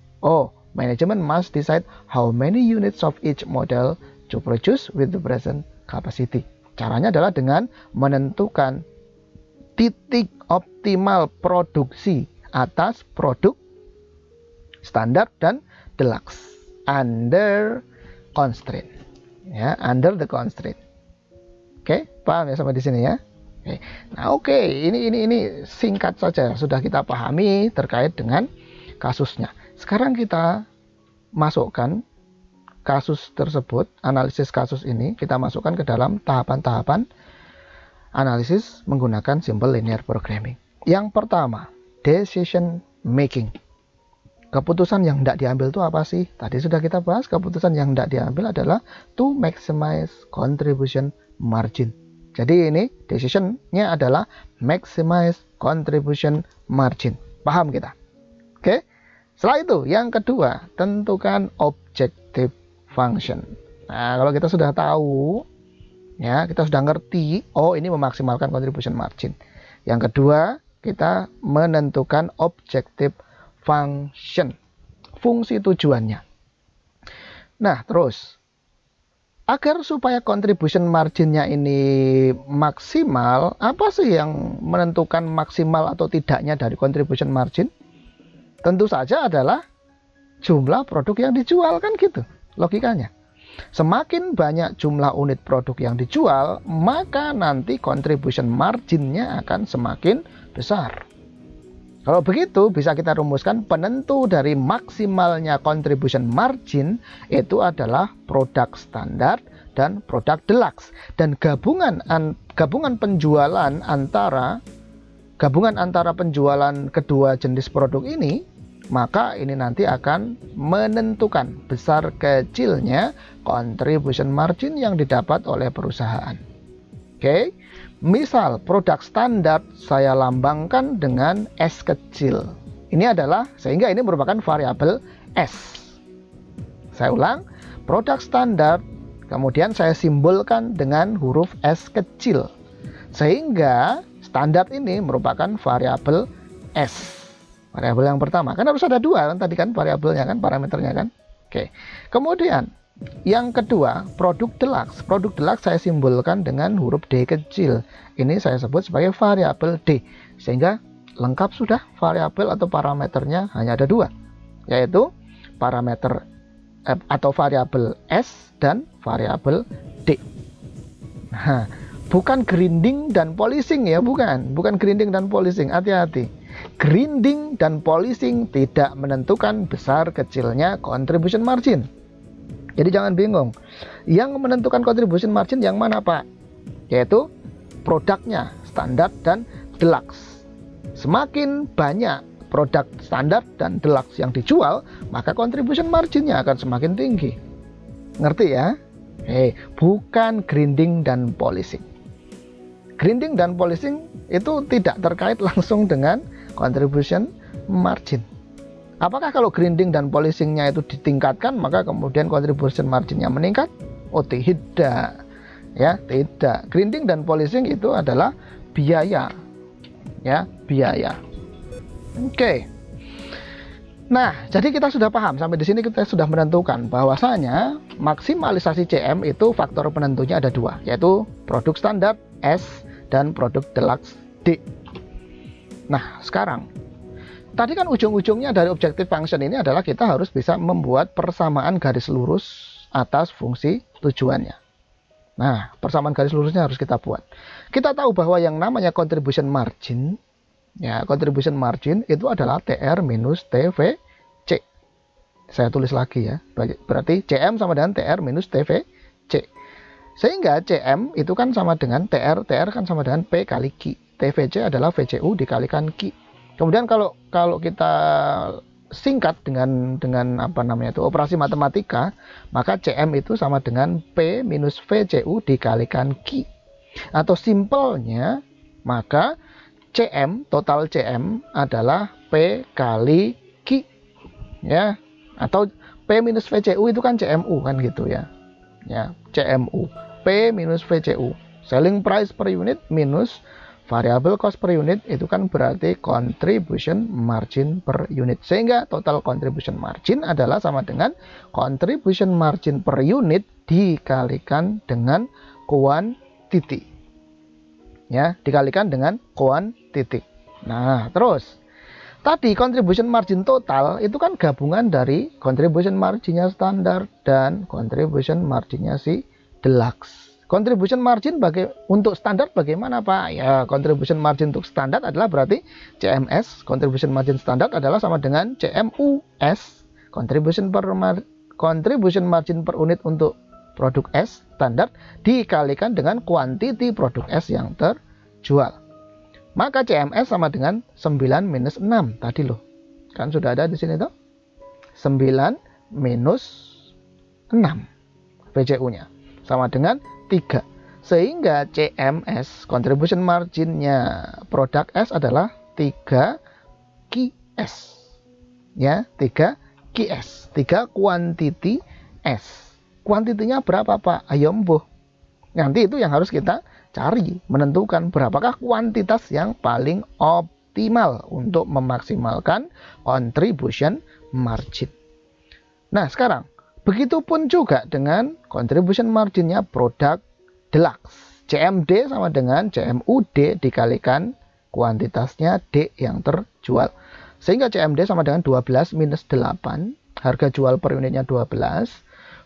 management must decide how many units of each model to produce with the present capacity. Caranya adalah dengan menentukan titik optimal produksi atas produk standar dan deluxe under constraint. Ya, under the constraint. Oke, paham ya sampai di sini ya? Nah, ini singkat saja sudah kita pahami terkait dengan kasusnya. Sekarang kita masukkan kasus tersebut, analisis kasus ini kita masukkan ke dalam tahapan-tahapan analisis menggunakan simple linear programming. Yang pertama, decision making. Keputusan yang tidak diambil itu apa sih? Tadi sudah kita bahas, keputusan yang tidak diambil adalah to maximize contribution margin. Jadi ini decision-nya adalah maximize contribution margin. Paham kita? Oke. Setelah itu, yang kedua, tentukan objective function. Nah, kalau kita sudah tahu, ya, kita sudah ngerti, ini memaksimalkan contribution margin. Yang kedua, kita menentukan objective function. Fungsi tujuannya. Nah, terus agar supaya contribution marginnya ini maksimal, apa sih yang menentukan maksimal atau tidaknya dari contribution margin? Tentu saja adalah jumlah produk yang dijual, kan gitu logikanya. Semakin banyak jumlah unit produk yang dijual, maka nanti contribution marginnya akan semakin besar. Kalau begitu, bisa kita rumuskan penentu dari maksimalnya contribution margin itu adalah produk standar dan produk deluxe. Dan gabungan penjualan antara penjualan kedua jenis produk ini, maka ini nanti akan menentukan besar kecilnya contribution margin yang didapat oleh perusahaan. Oke. Misal produk standar saya lambangkan dengan S kecil. Ini adalah, sehingga ini merupakan variabel S. Saya ulang, produk standar kemudian saya simbolkan dengan huruf S kecil. Sehingga standar ini merupakan variabel S. Variabel yang pertama, kan harus ada dua kan tadi kan variabelnya kan, parameternya kan. Oke. Kemudian yang kedua, produk deluxe. Produk deluxe saya simbolkan dengan huruf D kecil. Ini saya sebut sebagai variabel D. Sehingga lengkap sudah variabel atau parameternya hanya ada dua. Yaitu parameter atau variabel S dan variabel D. Nah, bukan grinding dan polishing ya, bukan grinding dan polishing. Hati-hati. Grinding dan polishing tidak menentukan besar kecilnya contribution margin. Jadi jangan bingung. Yang menentukan contribution margin yang mana, Pak? Yaitu produknya, standar dan deluxe. Semakin banyak produk standar dan deluxe yang dijual, maka contribution marginnya akan semakin tinggi. Ngerti ya? Bukan grinding dan polishing. Grinding dan polishing itu tidak terkait langsung dengan contribution margin. Apakah kalau grinding dan polishingnya itu ditingkatkan maka kemudian contribution marginnya meningkat? Tidak. Ya, tidak. Grinding dan polishing itu adalah biaya. Ya, biaya. Oke. Nah, jadi kita sudah paham sampai di sini kita sudah menentukan bahwasanya maksimalisasi CM itu faktor penentunya ada dua, yaitu produk standar S dan produk deluxe D. Nah, sekarang Tadi kan ujung-ujungnya dari objective function ini adalah kita harus bisa membuat persamaan garis lurus atas fungsi tujuannya. Nah, persamaan garis lurusnya harus kita buat. Kita tahu bahwa yang namanya contribution margin, ya, contribution margin itu adalah TR minus TVC. Saya tulis lagi ya, berarti CM sama dengan TR minus TVC. Sehingga CM itu kan sama dengan TR, TR kan sama dengan P kali Q. TVC adalah VCU dikalikan Q. Kemudian kalau kita singkat dengan apa namanya itu operasi matematika, maka CM itu sama dengan P minus VCU dikalikan Q. Atau simpelnya, maka CM, total CM adalah P kali Q. Ya, atau P minus VCU itu kan CMU kan gitu ya. Ya, CMU, P minus VCU, selling price per unit minus variable cost per unit, itu kan berarti contribution margin per unit. Sehingga total contribution margin adalah sama dengan contribution margin per unit dikalikan dengan quantity. Ya, dikalikan dengan quantity. Nah, terus tadi contribution margin total itu kan gabungan dari contribution marginnya standar dan contribution marginnya si deluxe. Contribution margin untuk standar bagaimana Pak? Ya, contribution margin untuk standar adalah berarti CMS, contribution margin standar adalah sama dengan CMUS, contribution margin per unit untuk produk S standar dikalikan dengan kuantiti produk S yang terjual. Maka CMS sama dengan 9 minus 6 tadi loh. Kan sudah ada di sini tuh. 9 minus 6 VCU-nya sama dengan 3. Sehingga CMS, contribution marginnya produk S adalah 3 QS. Ya, 3 QS. 3 kuantiti S. Kuantitinya berapa Pak? Ayo mbuh. Nanti itu yang harus kita cari, menentukan berapakah kuantitas yang paling optimal untuk memaksimalkan contribution margin. Nah, sekarang begitupun juga dengan contribution marginnya produk deluxe. CMD sama dengan CMUD dikalikan kuantitasnya D yang terjual. Sehingga CMD sama dengan 12 minus 8. Harga jual per unitnya 12.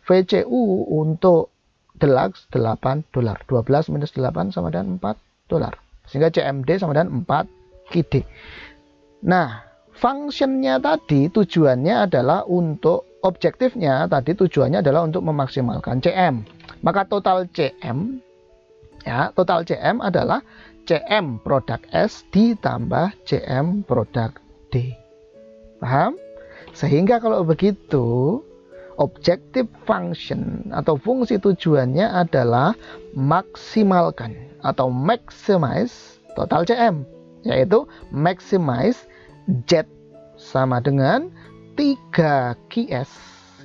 VCU untuk deluxe $8. 12 minus 8 sama dengan $4. Sehingga CMD sama dengan 4 KD. Nah, functionnya tadi tujuannya adalah untuk objektifnya tadi tujuannya adalah untuk memaksimalkan CM. Maka total CM, ya, total CM adalah CM produk S ditambah CM produk D. Paham? Sehingga kalau begitu objective function atau fungsi tujuannya adalah maksimalkan atau maximize total CM, yaitu maximize Z sama dengan 3 QS.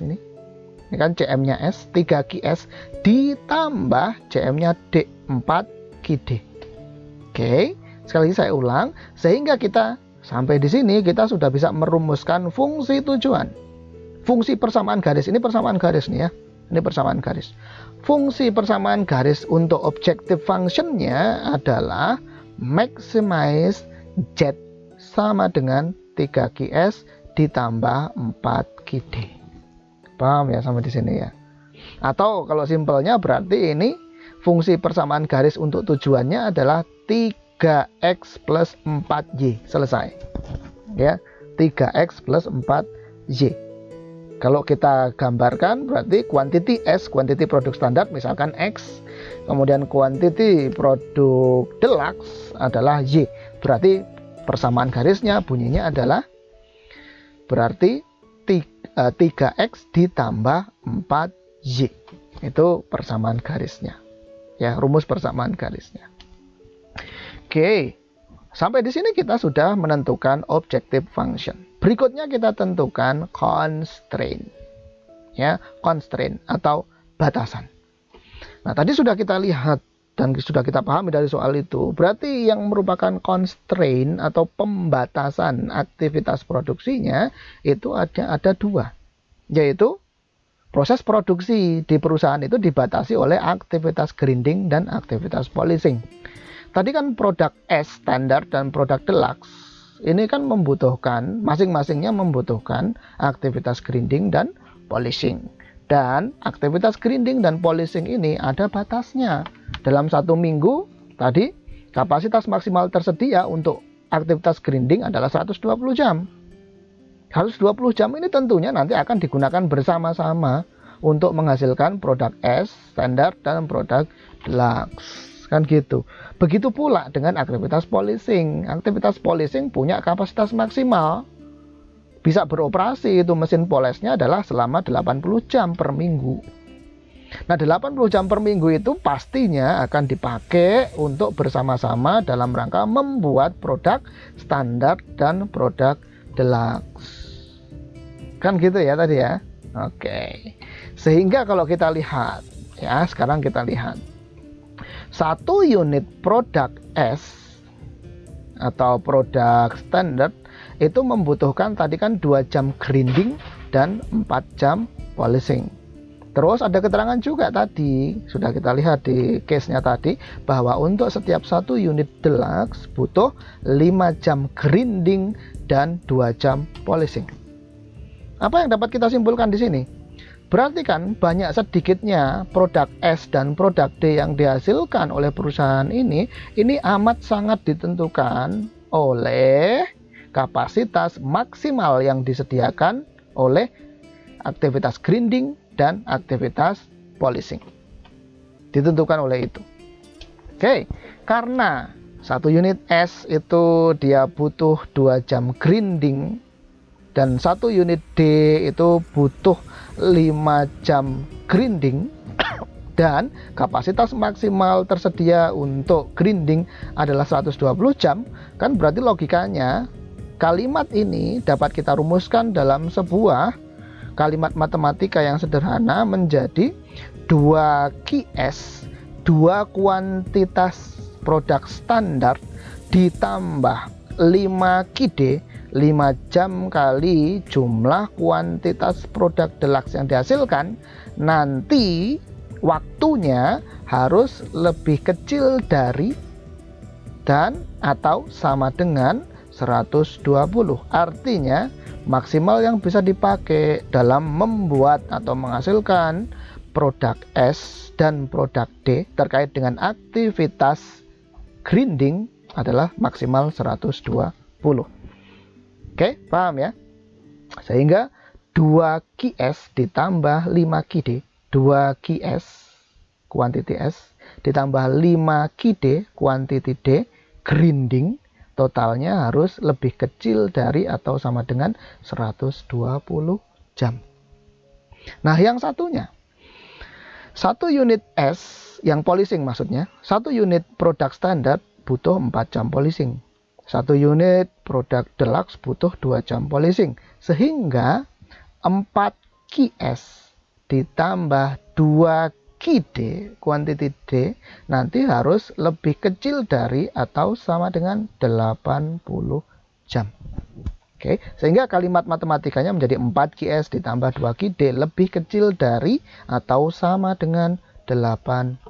Ini kan CM-nya S, 3 QS ditambah CM-nya D, 4 QD. Oke, sekali lagi saya ulang, sehingga kita sampai di sini kita sudah bisa merumuskan fungsi tujuan. Fungsi persamaan garis, ini persamaan garis nih ya. Ini persamaan garis. Fungsi persamaan garis untuk objective function-nya adalah maximize Z sama dengan 3 QS ditambah 4 QD. Paham ya sampai di sini ya? Atau kalau simpelnya berarti ini fungsi persamaan garis untuk tujuannya adalah 3x plus 4y. Selesai. Ya, 3x plus 4y. Kalau kita gambarkan berarti kuantiti S, kuantiti produk standar misalkan X, kemudian kuantiti produk deluxe adalah Y. Berarti persamaan garisnya bunyinya adalah berarti 3x ditambah 4y. Itu persamaan garisnya. Ya, rumus persamaan garisnya. Oke. Sampai di sini kita sudah menentukan objective function. Berikutnya kita tentukan constraint. Ya, constraint atau batasan. Nah, tadi sudah kita lihat dan sudah kita pahami dari soal itu, berarti yang merupakan constraint atau pembatasan aktivitas produksinya itu ada dua, yaitu proses produksi di perusahaan itu dibatasi oleh aktivitas grinding dan aktivitas polishing. Tadi kan produk S standar dan produk deluxe ini kan membutuhkan, masing-masingnya membutuhkan aktivitas grinding dan polishing. Dan aktivitas grinding dan polishing ini ada batasnya. Dalam 1 minggu tadi kapasitas maksimal tersedia untuk aktivitas grinding adalah 120 jam. 120 jam ini tentunya nanti akan digunakan bersama-sama untuk menghasilkan produk S, standar, dan produk deluxe. Kan gitu. Begitu pula dengan aktivitas polishing. Aktivitas polishing punya kapasitas maksimal. Bisa beroperasi itu mesin polishnya adalah selama 80 jam per minggu. Nah, 80 jam per minggu itu pastinya akan dipakai untuk bersama-sama dalam rangka membuat produk standar dan produk deluxe. Kan gitu ya tadi ya. Oke. Sehingga kalau kita lihat ya, sekarang kita lihat 1 unit produk S atau produk standar itu membutuhkan tadi kan 2 jam grinding dan 4 jam polishing. Terus ada keterangan juga tadi, sudah kita lihat di case-nya tadi, bahwa untuk setiap 1 unit deluxe butuh 5 jam grinding dan 2 jam polishing. Apa yang dapat kita simpulkan di sini? Berarti kan banyak sedikitnya produk S dan produk D yang dihasilkan oleh perusahaan ini amat sangat ditentukan oleh kapasitas maksimal yang disediakan oleh aktivitas grinding dan aktivitas polishing. Ditentukan oleh itu. Oke, karena 1 unit S itu dia butuh 2 jam grinding dan 1 unit D itu butuh 5 jam grinding dan kapasitas maksimal tersedia untuk grinding adalah 120 jam, kan berarti logikanya kalimat ini dapat kita rumuskan dalam sebuah kalimat matematika yang sederhana menjadi 2QS, 2 kuantitas produk standar ditambah 5QD, 5 jam kali jumlah kuantitas produk deluxe yang dihasilkan, nanti waktunya harus lebih kecil dari dan atau sama dengan 120. Artinya maksimal yang bisa dipakai dalam membuat atau menghasilkan produk S dan produk D terkait dengan aktivitas grinding adalah maksimal 120. Oke, paham ya? Sehingga 2QS ditambah 5QD, 2QS quantity S ditambah 5QD quantity D grinding, totalnya harus lebih kecil dari atau sama dengan 120 jam. Nah, yang satunya 1 unit S yang polishing maksudnya, 1 unit produk standar butuh 4 jam polishing. 1 unit produk deluxe butuh 2 jam polishing. Sehingga 4QS ditambah 2QD quantity D nanti harus lebih kecil dari atau sama dengan 80 jam. Oke, sehingga kalimat matematikanya menjadi 4QS ditambah 2QD lebih kecil dari atau sama dengan 80.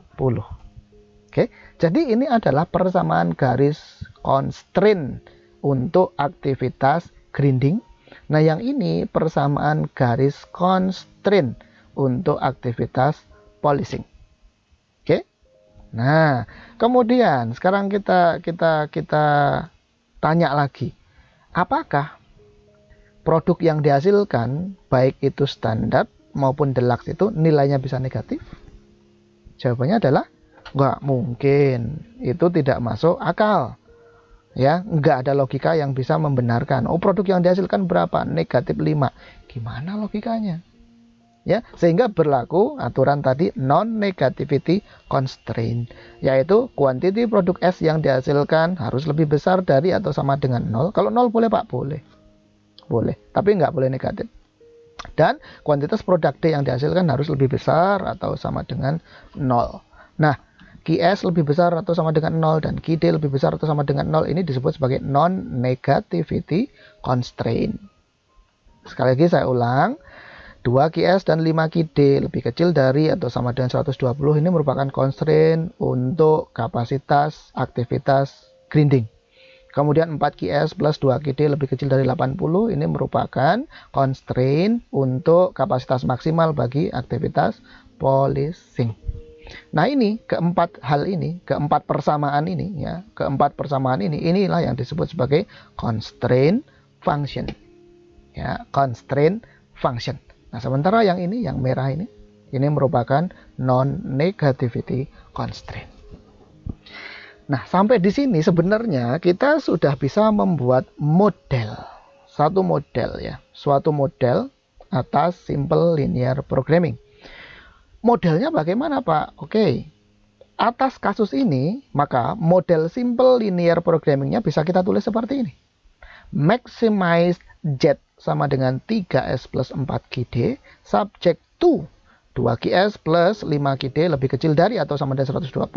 Oke, jadi ini adalah persamaan garis constraint untuk aktivitas grinding. Nah, yang ini persamaan garis constraint untuk aktivitas polishing. Oke. Nah, kemudian sekarang kita tanya lagi. Apakah produk yang dihasilkan baik itu standar maupun deluxe itu nilainya bisa negatif? Jawabannya adalah nggak mungkin, itu tidak masuk akal. Ya, nggak ada logika yang bisa membenarkan. Oh, produk yang dihasilkan berapa? Negatif 5. Gimana logikanya? Ya, sehingga berlaku aturan tadi non-negativity constraint, yaitu kuantiti produk S yang dihasilkan harus lebih besar dari atau sama dengan 0. Kalau 0 boleh Pak? Boleh. Boleh, tapi nggak boleh negatif. Dan kuantitas produk D yang dihasilkan harus lebih besar atau sama dengan 0. Nah, QS lebih besar atau sama dengan 0 dan QD lebih besar atau sama dengan 0 ini disebut sebagai non-negativity constraint. Sekali lagi saya ulang, 2QS dan 5QD lebih kecil dari atau sama dengan 120 ini merupakan constraint untuk kapasitas aktivitas grinding. Kemudian 4QS plus 2QD lebih kecil dari 80, ini merupakan constraint untuk kapasitas maksimal bagi aktivitas polishing. Nah, ini keempat hal ini, keempat persamaan ini ya, keempat persamaan ini, inilah yang disebut sebagai constraint function. Ya, constraint function. Nah, sementara yang ini, yang merah ini merupakan non-negativity constraint. Nah, sampai di sini sebenarnya kita sudah bisa membuat model. Suatu model atas simple linear programming. Modelnya bagaimana, Pak? Oke. Atas kasus ini, maka model simple linear programmingnya bisa kita tulis seperti ini. Maximize Z sama dengan 3S plus 4QD subject to 2QS plus 5QD lebih kecil dari atau sama dengan 120,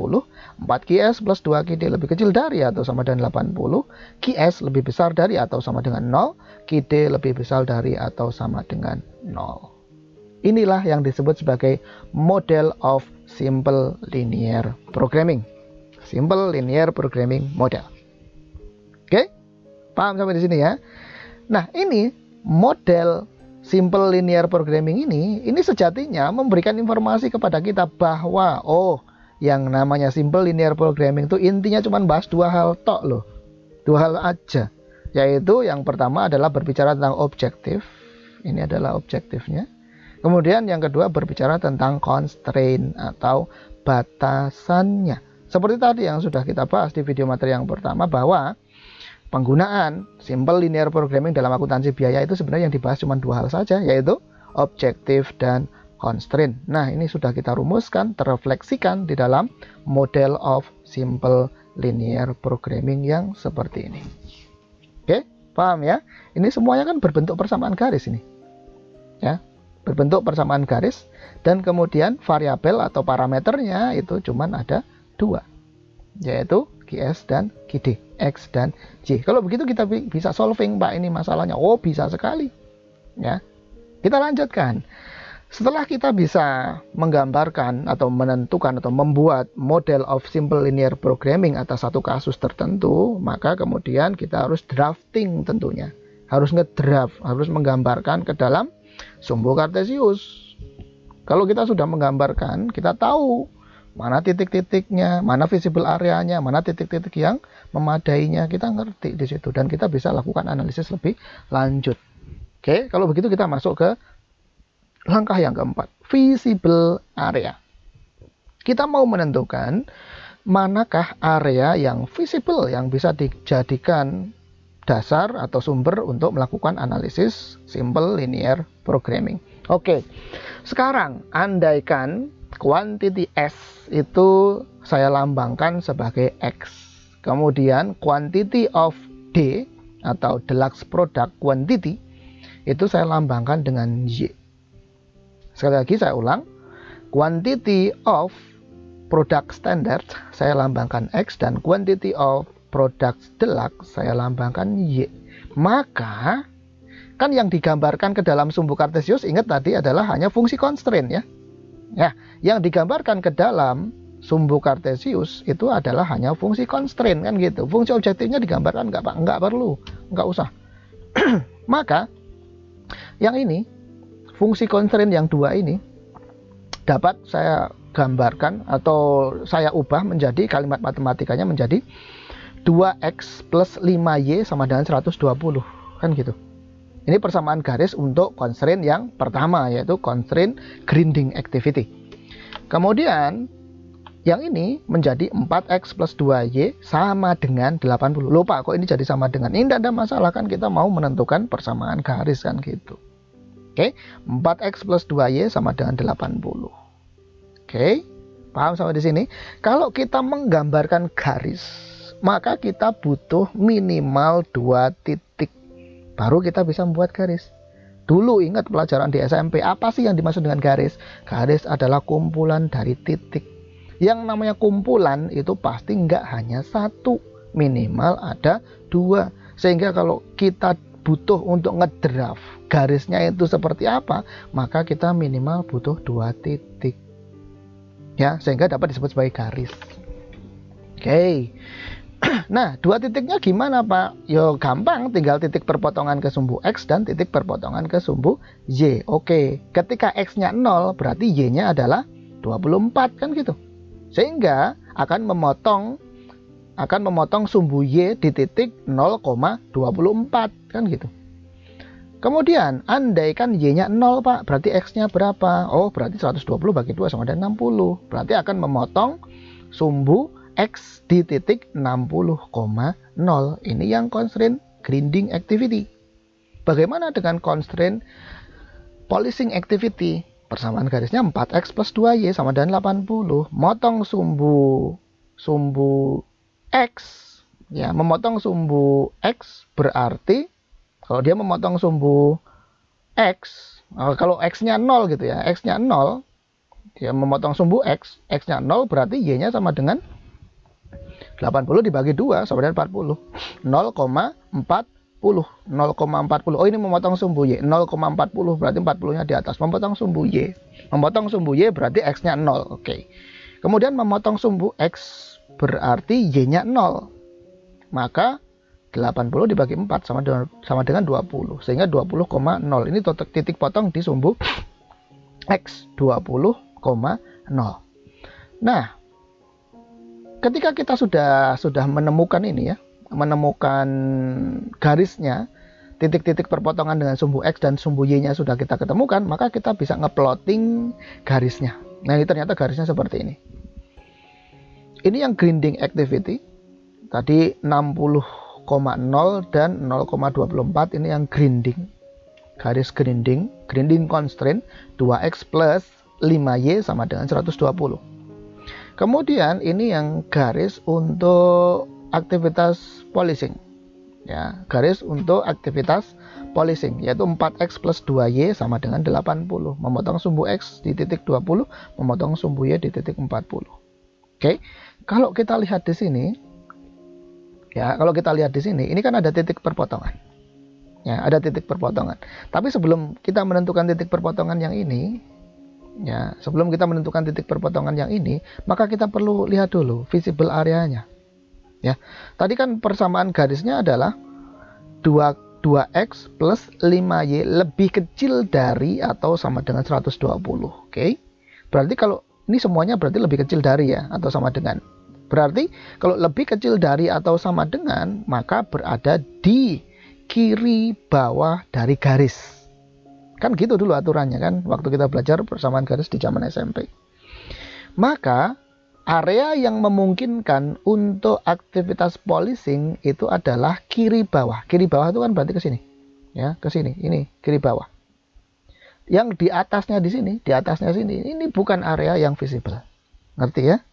4QS plus 2QD lebih kecil dari atau sama dengan 80, QS lebih besar dari atau sama dengan 0, QD lebih besar dari atau sama dengan 0. Inilah yang disebut sebagai model of simple linear programming. Simple linear programming model. Oke? Paham sampai di sini ya? Nah, ini model simple linear programming ini sejatinya memberikan informasi kepada kita bahwa yang namanya simple linear programming itu intinya cuma bahas dua hal tok loh. Dua hal aja. Yaitu yang pertama adalah berbicara tentang objektif. Ini adalah objektifnya. Kemudian yang kedua berbicara tentang constraint atau batasannya. Seperti tadi yang sudah kita bahas di video materi yang pertama bahwa penggunaan simple linear programming dalam akuntansi biaya itu sebenarnya yang dibahas cuma dua hal saja, yaitu objektif dan constraint. Nah, ini sudah kita rumuskan, terrefleksikan di dalam model of simple linear programming yang seperti ini. Oke, paham ya? Ini semuanya kan berbentuk persamaan garis ini. Ya, berbentuk persamaan garis dan kemudian variabel atau parameternya itu cuma ada dua, yaitu QS dan QD, X dan Y. Kalau begitu kita bisa solving, Pak, ini masalahnya. Bisa sekali. Ya. Kita lanjutkan. Setelah kita bisa menggambarkan atau menentukan atau membuat model of simple linear programming atas satu kasus tertentu, maka kemudian kita harus drafting tentunya. Harus ngedraft, harus menggambarkan ke dalam sumbu kartesius. Kalau kita sudah menggambarkan, kita tahu mana titik-titiknya, mana visible areanya, mana titik-titik yang memadainya, kita ngerti di situ dan kita bisa lakukan analisis lebih lanjut. Oke, kalau begitu kita masuk ke langkah yang keempat, visible area. Kita mau menentukan manakah area yang visible yang bisa dijadikan dasar atau sumber untuk melakukan analisis simple linear programming. Oke, sekarang andaikan quantity S itu saya lambangkan sebagai X. Kemudian quantity of D atau deluxe product quantity itu saya lambangkan dengan Y. Sekali lagi saya ulang. Quantity of product standard saya lambangkan X dan quantity of product deluxe saya lambangkan Y. Maka kan yang digambarkan ke dalam sumbu kartesius ingat tadi adalah hanya fungsi constraint ya. Ya, yang digambarkan ke dalam sumbu kartesius itu adalah hanya fungsi constraint kan gitu. Fungsi objektifnya digambarkan nggak, Pak? Nggak perlu, nggak usah. Maka yang ini, fungsi constraint yang dua ini dapat saya gambarkan atau saya ubah menjadi kalimat matematikanya menjadi 2x plus 5y sama dengan 120 kan gitu. Ini persamaan garis untuk constraint yang pertama, yaitu constraint grinding activity. Kemudian yang ini menjadi 4x plus 2y sama dengan 80. Loh, Pak, kok ini jadi sama dengan? Ini tidak ada masalah, kan kita mau menentukan persamaan garis kan gitu. Oke, 4x plus 2y sama dengan 80. Oke, paham sampai di sini? Kalau kita menggambarkan garis, maka kita butuh minimal 2 titik. Baru kita bisa membuat garis. Dulu ingat pelajaran di SMP, apa sih yang dimaksud dengan garis? Garis adalah kumpulan dari titik. Yang namanya kumpulan itu pasti nggak hanya satu, minimal ada 2. Sehingga kalau kita butuh untuk ngedraft garisnya itu seperti apa, maka kita minimal butuh 2 titik. Ya, sehingga dapat disebut sebagai garis. Oke. Nah, dua titiknya gimana Pak? Yo gampang, tinggal titik perpotongan ke sumbu X dan titik perpotongan ke sumbu Y. Oke, ketika X-nya 0 berarti Y-nya adalah 24 kan gitu. Sehingga akan memotong sumbu Y di titik 0,24 kan gitu. Kemudian andaikan Y-nya 0 Pak, berarti X-nya berapa? Oh, berarti 120 bagi 2 sama dengan 60. Berarti akan memotong sumbu X di titik 60,0. Ini yang constraint grinding activity. Bagaimana dengan constraint polishing activity? Persamaan garisnya 4X plus 2Y sama dengan 80. Motong sumbu X, ya, memotong sumbu X berarti kalau dia memotong sumbu X, kalau X-nya 0 gitu ya, X-nya 0, dia memotong sumbu X, X-nya 0 berarti Y-nya sama dengan 80 dibagi 2 sama dengan 40. 0,40. Oh, ini memotong sumbu Y. 0,40 berarti 40-nya di atas. Memotong sumbu Y. Memotong sumbu Y berarti X-nya 0. Oke. Kemudian memotong sumbu X berarti Y-nya 0. Maka 80 dibagi 4 sama dengan 20. Sehingga 20,0. Ini titik potong di sumbu X 20,0. Nah, ketika kita sudah menemukan ini ya, menemukan garisnya, titik-titik perpotongan dengan sumbu X dan sumbu Y-nya sudah kita ketemukan, maka kita bisa ngeplotting garisnya. Nah, ini ternyata garisnya seperti ini. Ini yang grinding activity. Tadi 60,0 dan 0,24 ini yang grinding. Garis grinding constraint 2X plus 5Y sama dengan 120. Kemudian ini yang garis untuk aktivitas polishing. Ya, garis untuk aktivitas polishing yaitu 4X plus 2Y sama dengan 80. Memotong sumbu X di titik 20, memotong sumbu Y di titik 40. Oke. Kalau kita lihat di sini, ya, ini kan ada titik perpotongan. Ya, ada titik perpotongan. Tapi sebelum kita menentukan titik perpotongan yang ini, ya, sebelum kita menentukan titik perpotongan yang ini, maka kita perlu lihat dulu visible areanya. Ya, tadi kan persamaan garisnya adalah 2X plus 5Y lebih kecil dari atau sama dengan 120. Oke. Berarti kalau ini semuanya berarti lebih kecil dari ya atau sama dengan. Berarti kalau lebih kecil dari atau sama dengan, maka berada di kiri bawah dari garis. Kan gitu dulu aturannya kan, waktu kita belajar persamaan garis di zaman SMP. Maka area yang memungkinkan untuk aktivitas polishing itu adalah kiri bawah. Kiri bawah itu kan berarti ke sini. Ya, ke sini. Ini kiri bawah. Yang di atasnya di sini, di atasnya sini, ini bukan area yang visible. Ngerti ya?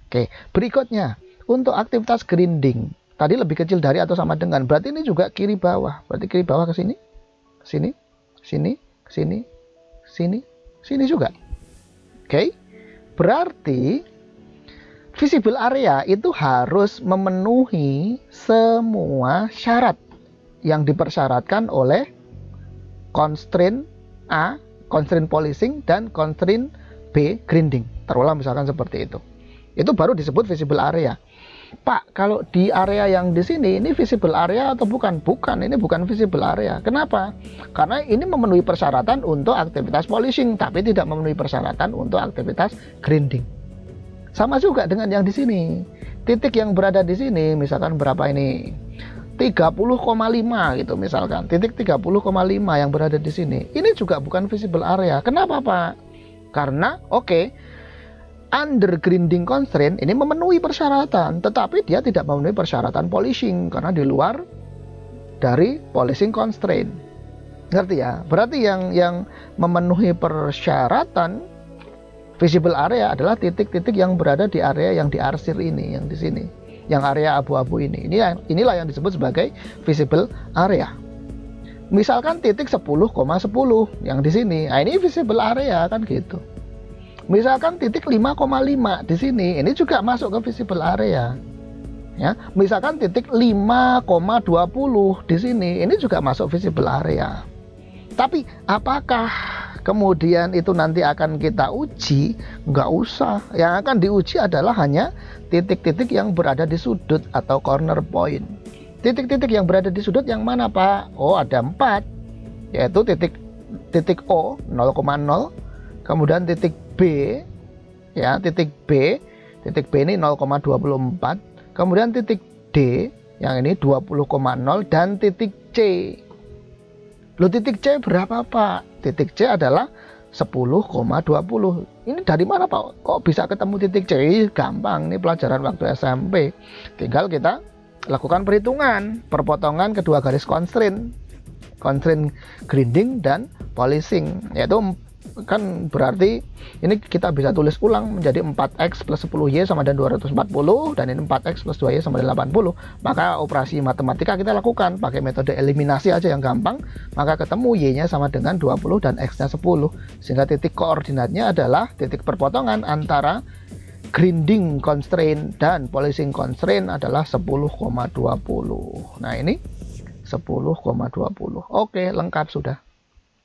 Oke, berikutnya untuk aktivitas grinding. Tadi lebih kecil dari atau sama dengan. Berarti ini juga kiri bawah. Berarti kiri bawah ke sini, sini, sini, sini, sini, sini juga. Oke. Berarti visible area itu harus memenuhi semua syarat yang dipersyaratkan oleh constraint A, constraint polishing, dan constraint B, grinding. Taruhlah misalkan seperti itu. Itu baru disebut visible area. Pak, kalau di area yang di sini, ini visible area atau bukan? Bukan, ini bukan visible area. Kenapa? Karena ini memenuhi persyaratan untuk aktivitas polishing, tapi tidak memenuhi persyaratan untuk aktivitas grinding. Sama juga dengan yang di sini. Titik yang berada di sini, misalkan berapa ini? 30,5 gitu misalkan. Titik 30,5 yang berada di sini. Ini juga bukan visible area. Kenapa, Pak? Karena, under grinding constraint ini memenuhi persyaratan, tetapi dia tidak memenuhi persyaratan polishing karena di luar dari polishing constraint. Ngerti ya? Berarti yang memenuhi persyaratan visible area adalah titik-titik yang berada di area yang diarsir ini, yang di sini, yang area abu-abu ini. Inilah yang disebut sebagai visible area. Misalkan titik 10,10 yang di sini, nah ini visible area kan gitu. Misalkan titik 5,5 di sini, ini juga masuk ke visible area. Ya, misalkan titik 5,20 di sini, ini juga masuk visible area. Tapi apakah kemudian itu nanti akan kita uji, nggak usah. Yang akan diuji adalah hanya titik-titik yang berada di sudut atau corner point. Titik-titik yang berada di sudut yang mana, Pak? Oh, ada 4, yaitu titik O 0,0, kemudian titik B, ya, titik B ini 0,24, kemudian titik D yang ini 20,0 dan titik C. Loh, titik C berapa, Pak? Titik C adalah 10,20. Ini dari mana, Pak? Kok bisa ketemu titik C? Gampang, ini pelajaran waktu SMP. Tinggal kita lakukan perhitungan perpotongan kedua garis constraint grinding dan polishing, yaitu kan berarti ini kita bisa tulis ulang menjadi 4x plus 10y sama dengan 240, dan ini 4x plus 2y sama dengan 80. Maka operasi matematika kita lakukan pakai metode eliminasi aja yang gampang, maka ketemu y-nya sama dengan 20 dan x-nya 10, sehingga titik koordinatnya adalah titik perpotongan antara grinding constraint dan polishing constraint adalah 10,20. Nah, ini 10,20. Oke, lengkap sudah.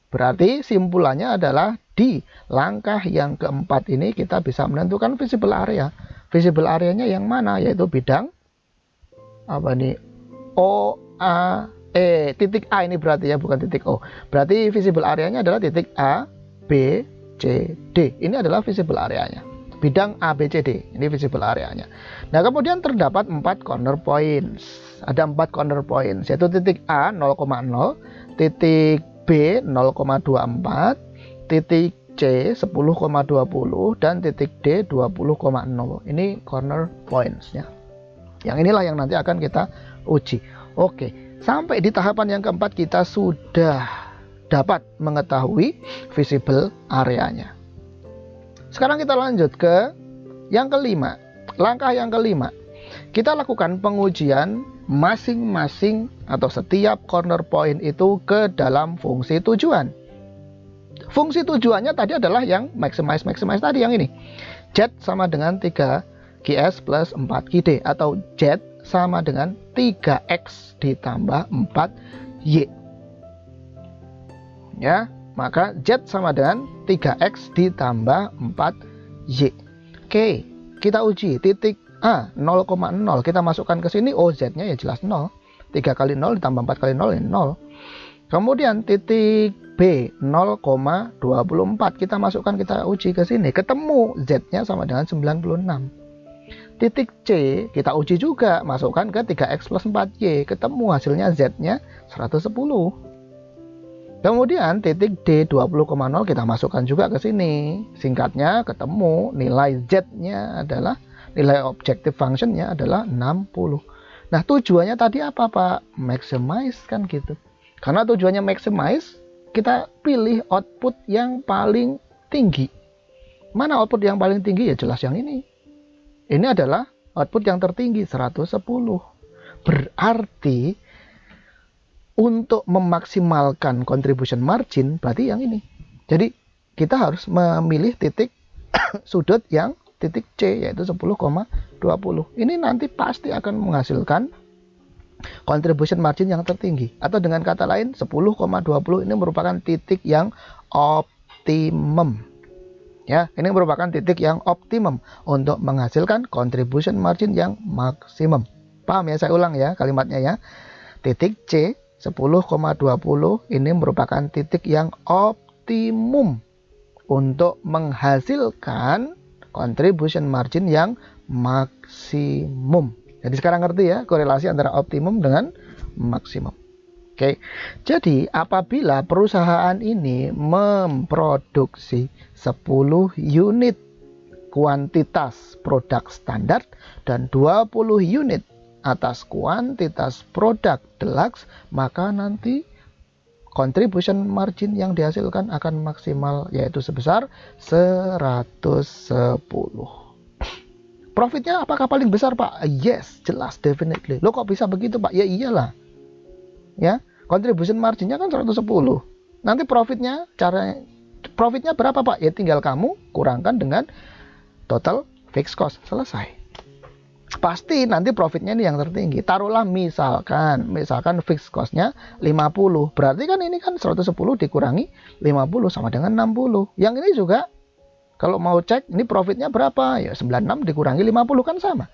Berarti simpulannya adalah di langkah yang keempat ini kita bisa menentukan visible area. Visible areanya yang mana? Yaitu bidang apa nih? Titik A ini berarti ya, bukan titik O. Berarti visible areanya adalah titik A, B, C, D. Ini adalah visible areanya. Bidang A, B, C, D. Ini visible areanya. Nah, kemudian terdapat 4 corner points. Ada 4 corner points, yaitu titik A 0,0, titik B 0,24, titik C 10,20 dan titik D 20,0. Ini corner points-nya. Yang inilah yang nanti akan kita uji. Oke, sampai di tahapan yang keempat kita sudah dapat mengetahui visible areanya. Sekarang kita lanjut ke yang kelima. Langkah yang kelima, kita lakukan pengujian masing-masing atau setiap corner point itu ke dalam fungsi tujuan. Fungsi tujuannya tadi adalah yang maximize tadi, yang ini. Z sama dengan 3GS plus 4GD, atau Z sama dengan 3X ditambah 4Y. Ya, maka Z sama dengan 3X ditambah 4Y. Oke, kita uji titik A 0,0, kita masukkan ke sini, Z-nya ya jelas 0. 3 kali 0 ditambah 4 kali 0 ini 0. Kemudian titik B 0,24, kita masukkan, kita uji ke sini, ketemu Z-nya sama dengan 96. Titik C kita uji juga, masukkan ke 3X plus 4Y, ketemu hasilnya Z-nya 110. Kemudian titik D 20,0 kita masukkan juga ke sini, singkatnya ketemu nilai Z-nya adalah, nilai objective function-nya adalah 60. Nah, tujuannya tadi apa, Pak? Maximize kan gitu. Karena tujuannya maximize, kita pilih output yang paling tinggi. Mana output yang paling tinggi? Ya jelas yang ini. Ini adalah output yang tertinggi, 110. Berarti untuk memaksimalkan contribution margin berarti yang ini. Jadi kita harus memilih titik sudut yang titik C, yaitu 10,20. Ini nanti pasti akan menghasilkan contribution margin yang tertinggi, atau dengan kata lain 10,20 ini merupakan titik yang optimum. Ya, ini merupakan titik yang optimum untuk menghasilkan contribution margin yang maksimum. Paham ya? Saya ulang ya kalimatnya ya. Titik C 10,20 ini merupakan titik yang optimum untuk menghasilkan contribution margin yang maksimum. Jadi sekarang ngerti ya korelasi antara optimum dengan maksimum. Oke. Jadi apabila perusahaan ini memproduksi 10 unit kuantitas produk standar dan 20 unit atas kuantitas produk deluxe, maka nanti contribution margin yang dihasilkan akan maksimal, yaitu sebesar 110. Profitnya apakah paling besar, Pak? Yes, jelas, definitely. Lo kok bisa begitu, Pak? Ya iyalah. Ya, contribution marginnya kan 110. Nanti profitnya berapa, Pak? Ya tinggal kamu kurangkan dengan total fixed cost. Selesai. pasti nanti profitnya ini yang tertinggi. Taruhlah misalkan fixed cost-nya 50. Berarti kan ini kan 110 dikurangi 50 sama dengan 60. Yang ini juga kalau mau cek ini profitnya berapa? Ya 96 dikurangi 50 kan sama.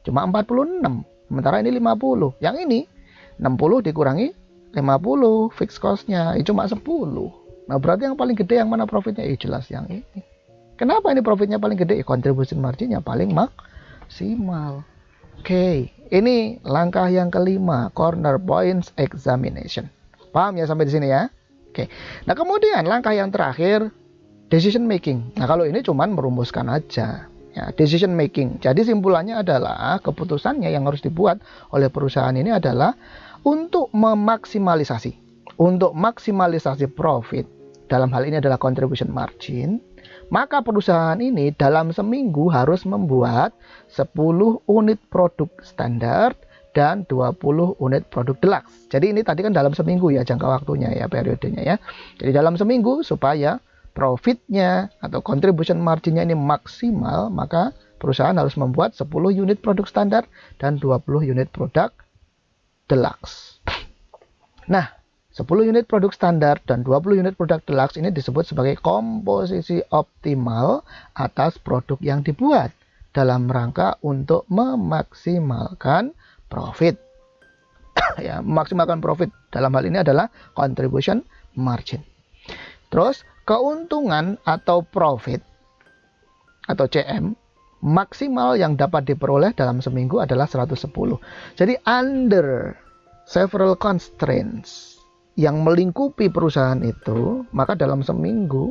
Cuma 46. Sementara ini 50. Yang ini 60 dikurangi 50 fixed cost-nya. Cuma 10. Nah berarti yang paling gede yang mana profitnya? Jelas yang ini. Kenapa ini profitnya paling gede? Contribution margin-nya paling maksimal. Oke, ini langkah yang kelima, corner points examination. Paham ya sampai di sini ya? Oke. Nah kemudian langkah yang terakhir, decision making. Nah kalau ini cuman merumuskan aja. Ya, decision making. Jadi simpulannya adalah keputusannya yang harus dibuat oleh perusahaan ini adalah untuk memaksimalisasi. Untuk maksimalisasi profit, dalam hal ini adalah contribution margin, maka perusahaan ini dalam seminggu harus membuat 10 unit produk standar dan 20 unit produk deluxe. Jadi ini tadi kan dalam seminggu ya jangka waktunya ya, periodenya ya. Jadi dalam seminggu supaya profitnya atau contribution marginnya ini maksimal, maka perusahaan harus membuat 10 unit produk standar dan 20 unit produk deluxe. Nah, 10 unit produk standar dan 20 unit produk deluxe ini disebut sebagai komposisi optimal atas produk yang dibuat dalam rangka untuk memaksimalkan profit. Ya, memaksimalkan profit dalam hal ini adalah contribution margin. Terus keuntungan atau profit atau CM maksimal yang dapat diperoleh dalam seminggu adalah 110. Jadi under several constraints yang melingkupi perusahaan itu, maka dalam seminggu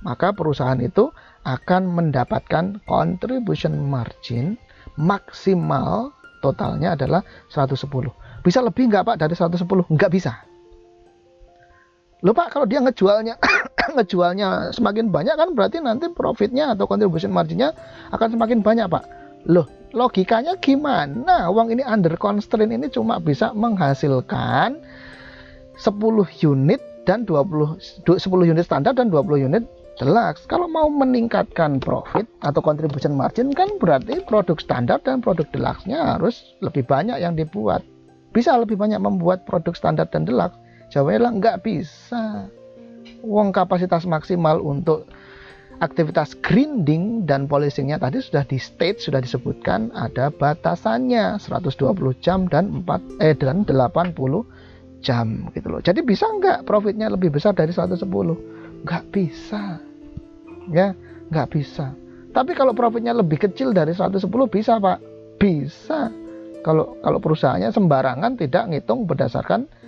maka perusahaan itu akan mendapatkan contribution margin maksimal totalnya adalah 110. Bisa lebih nggak Pak dari 110? Nggak bisa. Loh Pak, kalau dia ngejualnya ngejualnya semakin banyak kan berarti nanti profitnya atau contribution marginnya akan semakin banyak Pak. Loh, logikanya gimana? Uang ini under constraint ini cuma bisa menghasilkan 10 unit dan 10 unit standar dan 20 unit deluxe. Kalau mau meningkatkan profit atau contribution margin kan berarti produk standar dan produk deluxe-nya harus lebih banyak yang dibuat. Bisa lebih banyak membuat produk standar dan deluxe? Jawabnya nggak bisa. Uang kapasitas maksimal untuk aktivitas grinding dan polishingnya tadi sudah di state, sudah disebutkan ada batasannya 120 jam dan 80 jam gitu loh. Jadi bisa nggak profitnya lebih besar dari 110? Nggak bisa. Ya, nggak bisa. Tapi kalau profitnya lebih kecil dari 110 bisa Pak? Bisa. Kalau perusahaannya sembarangan tidak ngitung berdasarkan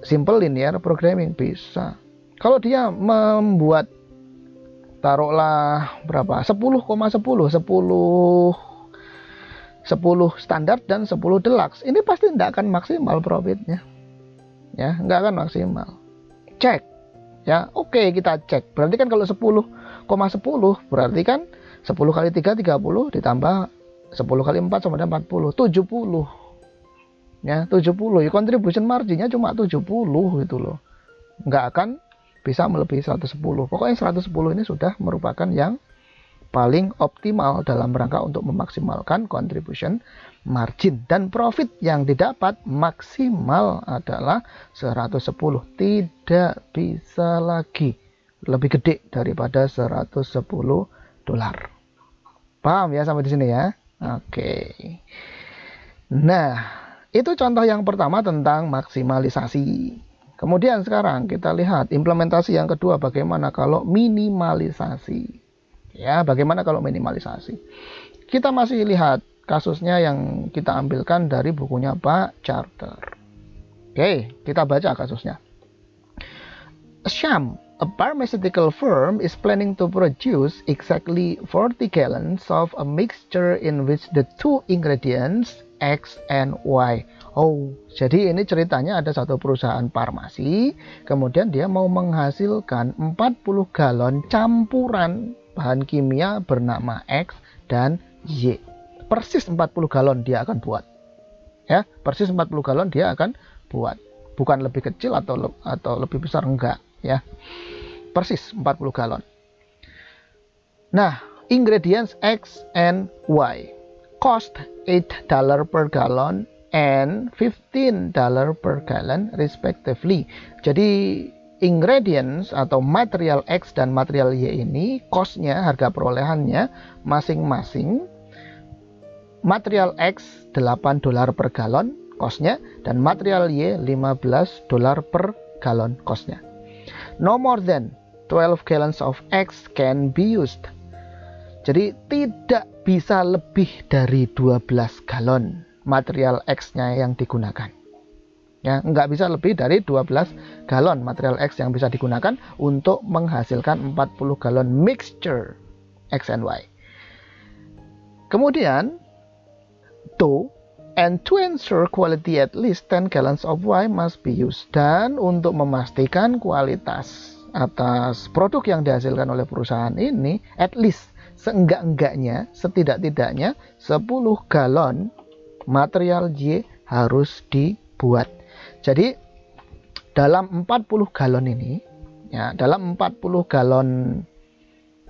simple linear programming bisa. Kalau dia membuat taruhlah berapa? 10,10 standar dan 10 deluxe. Ini pasti tidak akan maksimal profitnya. Ya, nggak akan maksimal. Cek. Ya, oke kita cek. Berarti kan kalau 10,10 berarti kan 10 kali 3 30 ditambah 10 kali 4 sama dengan 40, 70. Ya, 70. Ya, contribution marginnya cuma 70 gitu loh. Nggak akan bisa melebihi 110. Pokoknya 110 ini sudah merupakan yang paling optimal dalam rangka untuk memaksimalkan contribution margin. Dan profit yang didapat maksimal adalah 110. Tidak bisa lagi lebih gede daripada 110 dolar. Paham ya sampai di sini ya? Oke. Nah, itu contoh yang pertama tentang maksimalisasi. Kemudian sekarang kita lihat implementasi yang kedua, bagaimana kalau minimalisasi. Ya, bagaimana kalau minimalisasi? Kita masih lihat kasusnya yang kita ambilkan dari bukunya Pak Charter. Oke, kita baca kasusnya. Sham, a pharmaceutical firm, is planning to produce exactly 40 gallons of a mixture in which the two ingredients X and Y. Oh, jadi ini ceritanya ada satu perusahaan farmasi, kemudian dia mau menghasilkan 40 galon campuran bahan kimia bernama X dan Y. Persis 40 galon dia akan buat. Ya, persis 40 galon dia akan buat. Bukan lebih kecil atau lebih besar, enggak, ya. Persis 40 galon. Nah, ingredients X and Y. cost $8 per gallon and $15 per gallon respectively. Jadi ingredients atau material X dan material Y ini cost-nya, harga perolehannya masing-masing. Material X $8 per galon cost-nya, dan material Y $15 per galon cost-nya. No more than 12 gallons of X can be used. Jadi tidak bisa lebih dari 12 galon material X-nya yang digunakan. Ya, nggak bisa lebih dari 12 galon material X yang bisa digunakan untuk menghasilkan 40 galon mixture X and Y. Kemudian, to ensure quality at least 10 gallons of Y must be used. Dan untuk memastikan kualitas atas produk yang dihasilkan oleh perusahaan ini, at least seenggak-enggaknya, setidak-tidaknya 10 galon material Y harus dibuat. Jadi dalam 40 galon ini, ya, dalam 40 galon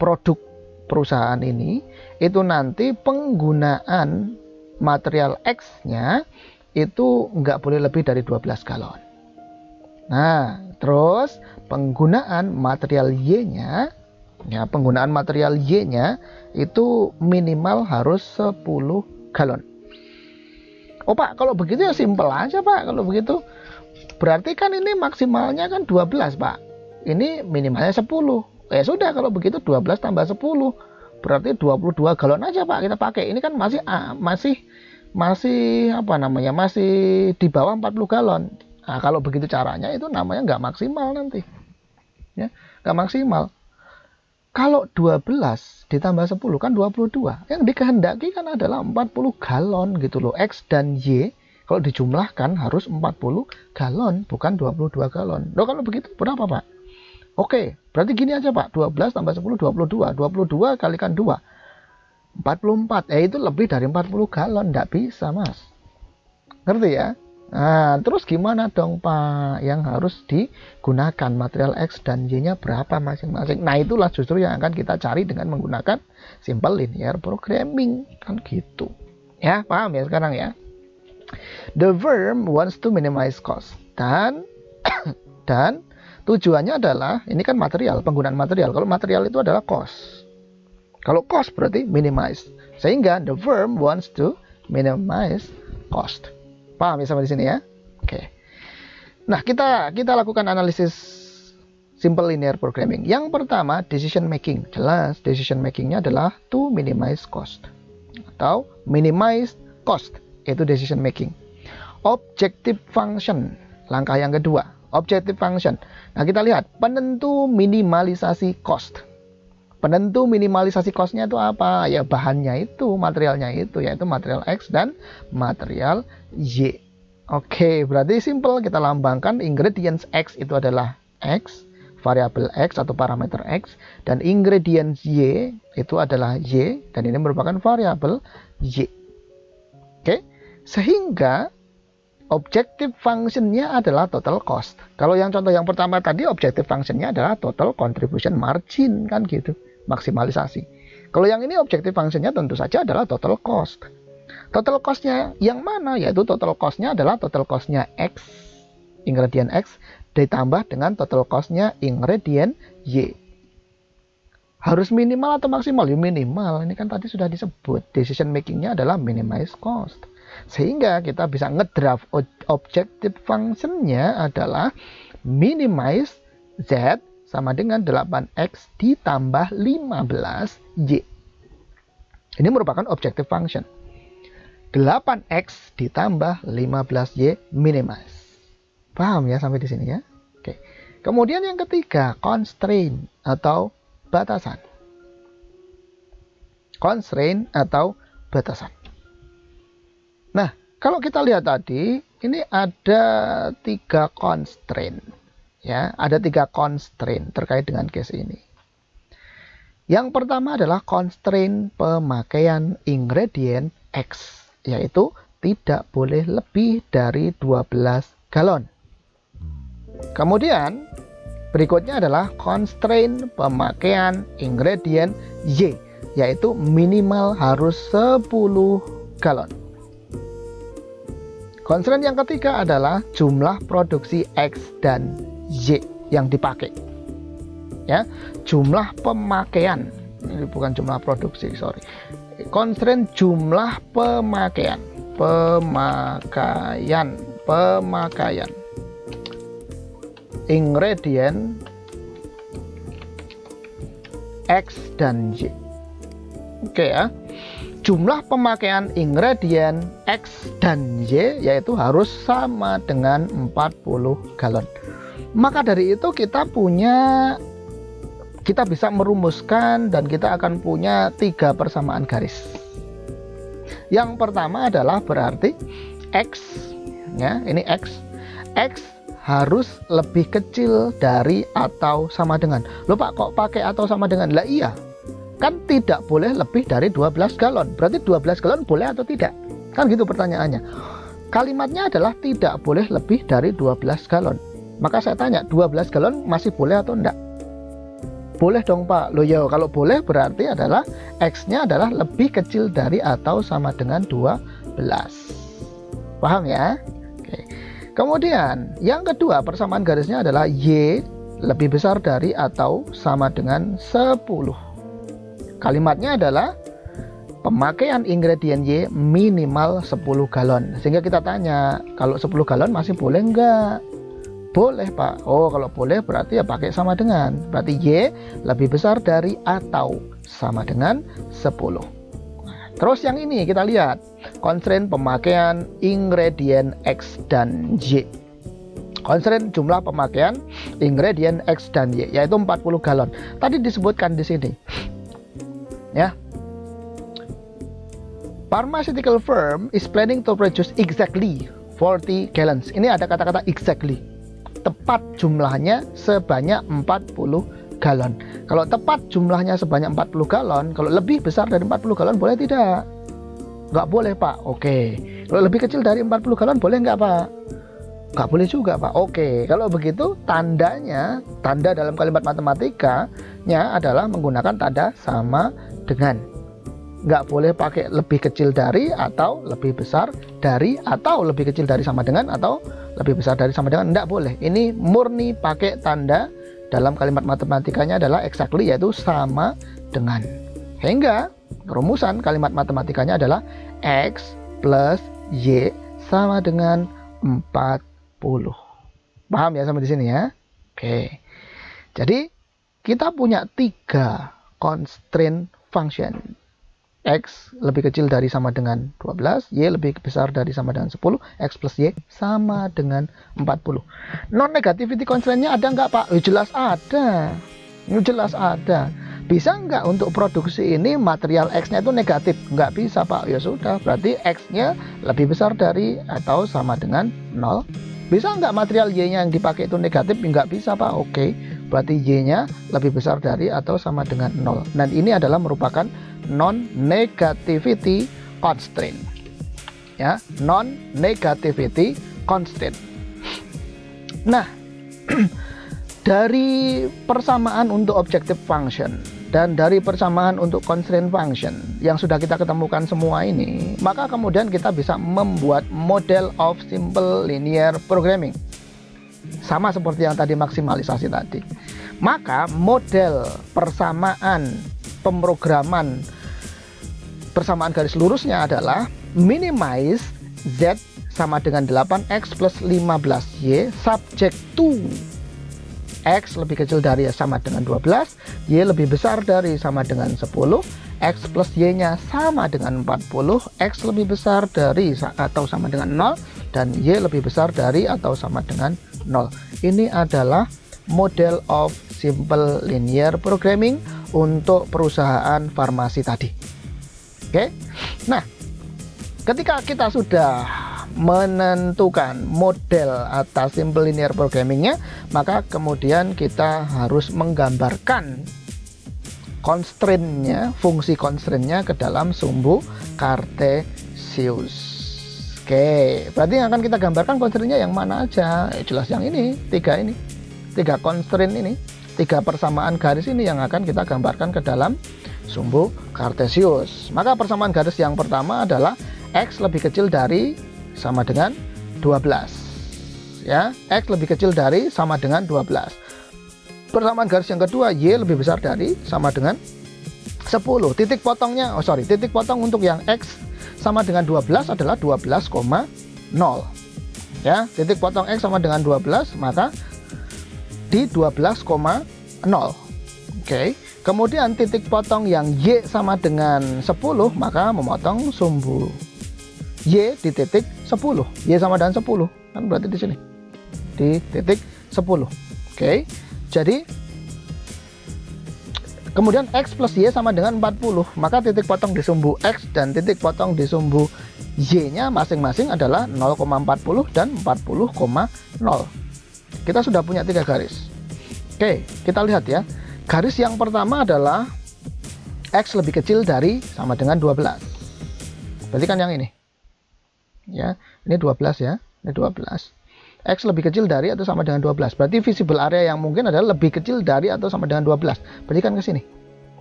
produk perusahaan ini, itu nanti penggunaan material X-nya itu nggak boleh lebih dari 12 galon. Nah, terus penggunaan material Y-nya, ya, penggunaan material Y-nya itu minimal harus 10 galon. Oh Pak, kalau begitu ya simpel aja Pak. Kalau begitu berarti kan ini maksimalnya kan 12 Pak. Ini minimalnya 10. Ya sudah, kalau begitu 12 tambah 10. Berarti 22 galon aja Pak kita pakai. Ini kan masih apa namanya? Masih di bawah 40 galon. Nah, kalau begitu caranya itu namanya nggak maksimal nanti. Ya, nggak maksimal. Kalau 12 ditambah 10 kan 22. Yang dikehendaki kan adalah 40 galon gitu loh. X dan Y kalau dijumlahkan harus 40 galon, bukan 22 galon. Loh, kalau begitu berapa Pak? Oke, berarti gini aja Pak. 12 tambah 10, 22. 22 kalikan 2. 44. Itu lebih dari 40 galon. Nggak bisa Mas. Ngerti ya? Nah, terus gimana dong Pak? Yang harus digunakan material X dan Y-nya berapa masing-masing? Nah, itulah justru yang akan kita cari dengan menggunakan simple linear programming. Kan gitu. Ya, paham ya sekarang ya? The firm wants to minimize cost. Dan tujuannya adalah, ini kan material, penggunaan material. Kalau material itu adalah cost. Kalau cost berarti minimize. Sehingga the firm wants to minimize cost. Paham ya sampai di sini ya? Oke. Nah, kita lakukan analisis simple linear programming. Yang pertama, decision making. Jelas, decision makingnya adalah to minimize cost atau minimize cost. Itu decision making. Objective function. Langkah yang kedua, objective function. Nah, kita lihat penentu minimalisasi cost. Penentu minimalisasi cost-nya itu apa? Ya bahannya itu, materialnya itu, yaitu material X dan material Y. Oke, berarti simple, kita lambangkan ingredients X itu adalah X, variabel X atau parameter X, dan ingredients Y itu adalah Y, dan ini merupakan variabel Y. Oke, sehingga objective function-nya adalah total cost. Kalau yang contoh yang pertama tadi, objective function-nya adalah total contribution margin, kan gitu, maksimalisasi. Kalau yang ini objective function-nya tentu saja adalah total cost. Total cost-nya yang mana? Yaitu total cost-nya adalah total cost-nya X, ingredient X, ditambah dengan total cost-nya ingredient Y. Harus minimal atau maksimal? Ya minimal. Ini kan tadi sudah disebut. Decision making-nya adalah minimize cost. Sehingga kita bisa ngedraft objective function-nya adalah minimize Z sama dengan 8X ditambah 15Y. Ini merupakan objective function. 8X ditambah 15Y minimize. Paham ya sampai di sini ya? Oke. Kemudian yang ketiga, constraint atau batasan. Constraint atau batasan. Nah, kalau kita lihat tadi, ini ada 3 constraint. Ya, ada 3 constraint terkait dengan case ini. Yang pertama adalah constraint pemakaian ingredient X, yaitu tidak boleh lebih dari 12 galon. Kemudian, berikutnya adalah constraint pemakaian ingredient Y, yaitu minimal harus 10 galon. Constraint yang ketiga adalah jumlah produksi X dan Y yang dipakai. Ya, jumlah pemakaian. Ini bukan jumlah produksi, sorry. Constraint jumlah pemakaian. Pemakaian. Ingredient X dan Y. Oke ya. Jumlah pemakaian ingredient X dan Y yaitu harus sama dengan 40 galon. Maka dari itu kita bisa merumuskan dan kita akan punya 3 persamaan garis. Yang pertama adalah berarti X, ya, ini X harus lebih kecil dari atau sama dengan. Loh Pak, kok pakai atau sama dengan? Lah iya, kan tidak boleh lebih dari 12 galon. Berarti 12 galon boleh atau tidak? Kan gitu pertanyaannya. Kalimatnya adalah tidak boleh lebih dari 12 galon. Maka saya tanya, 12 galon masih boleh atau enggak? Boleh dong Pak. Loh ya, kalau boleh berarti adalah X-nya adalah lebih kecil dari atau sama dengan 12. Paham ya? Oke. Kemudian yang kedua persamaan garisnya adalah Y lebih besar dari atau sama dengan 10. Kalimatnya adalah pemakaian ingredient Y minimal 10 galon. Sehingga kita tanya, kalau 10 galon masih boleh enggak? Boleh Pak. Oh, kalau boleh berarti ya pakai sama dengan. Berarti Y lebih besar dari atau sama dengan 10. Terus yang ini kita lihat. Constraint pemakaian ingredient X dan Y. Constraint jumlah pemakaian ingredient X dan Y yaitu 40 galon. Tadi disebutkan di sini. Ya. Pharmaceutical firm is planning to produce exactly 40 gallons. Ini ada kata-kata exactly. Tepat jumlahnya sebanyak 40 galon. Kalau tepat jumlahnya sebanyak 40 galon, kalau lebih besar dari 40 galon boleh tidak? Nggak boleh Pak. Oke. Kalau lebih kecil dari 40 galon boleh nggak Pak? Nggak boleh juga Pak. Oke. Kalau begitu tanda dalam kalimat matematikanya adalah menggunakan tanda sama dengan. Nggak boleh pakai lebih kecil dari atau lebih besar dari atau lebih kecil dari sama dengan atau lebih besar dari sama dengan. Nggak boleh. Ini murni pakai tanda dalam kalimat matematikanya adalah exactly, yaitu sama dengan. Sehingga rumusan kalimat matematikanya adalah X plus Y sama dengan 40. Paham ya sampai di sini ya? Oke. Jadi kita punya 3 constraint function. X lebih kecil dari sama dengan 12, Y lebih besar dari sama dengan 10, X plus Y sama dengan 40. Non-negativity constraint-nya ada nggak Pak? Jelas ada. Jelas ada. Bisa nggak untuk produksi ini material X-nya itu negatif? Nggak bisa Pak. Ya sudah, berarti X-nya lebih besar dari atau sama dengan 0. Bisa nggak material Y-nya yang dipakai itu negatif? Nggak bisa Pak. Oke, berarti Y-nya lebih besar dari atau sama dengan 0. Dan ini adalah merupakan non-negativity constraint. Ya, non-negativity constraint. Nah, dari persamaan untuk objective function dan dari persamaan untuk constraint function yang sudah kita ketemukan semua ini, maka kemudian kita bisa membuat model of simple linear programming. Sama seperti yang tadi maksimalisasi tadi. Maka model persamaan pemrograman persamaan garis lurusnya adalah minimize Z sama dengan 8X plus 15Y subject to X lebih kecil dari sama dengan 12, Y lebih besar dari sama dengan 10, X plus Y-nya sama dengan 40, X lebih besar dari atau sama dengan 0, dan Y lebih besar dari atau sama dengan 0. Ini adalah model of simple linear programming untuk perusahaan farmasi tadi. Oke. Nah, ketika kita sudah menentukan model atas simple linear programmingnya, maka kemudian kita harus menggambarkan constraint-nya, fungsi constraint-nya ke dalam sumbu Cartesius. Oke, berarti yang akan kita gambarkan constraint-nya yang mana aja? Jelas yang ini, 3 constraint ini, 3 persamaan garis ini yang akan kita gambarkan ke dalam sumbu Cartesius. Maka persamaan garis yang pertama adalah X lebih kecil dari sama dengan 12 ya, X lebih kecil dari sama dengan 12. Persamaan garis yang kedua, Y lebih besar dari sama dengan 10. Titik potongnya, titik potong untuk yang X sama dengan 12 adalah 12,0 ya. Titik potong X sama dengan 12, maka di 12,0. Oke. Kemudian titik potong yang Y sama dengan 10, maka memotong sumbu Y di titik 10. Y sama dengan 10, kan berarti di sini. Di titik 10. Oke. Jadi kemudian X plus Y sama dengan 40, maka titik potong di sumbu X dan titik potong di sumbu Y-nya masing-masing adalah 0,40 dan 40,0. Kita sudah punya 3 garis. Oke, kita lihat ya. Garis yang pertama adalah X lebih kecil dari sama dengan 12. Berarti kan yang ini. Ya, ini 12 ya. Ini 12. X lebih kecil dari atau sama dengan 12. Berarti visible area yang mungkin adalah lebih kecil dari atau sama dengan 12. Berarti kan ke sini.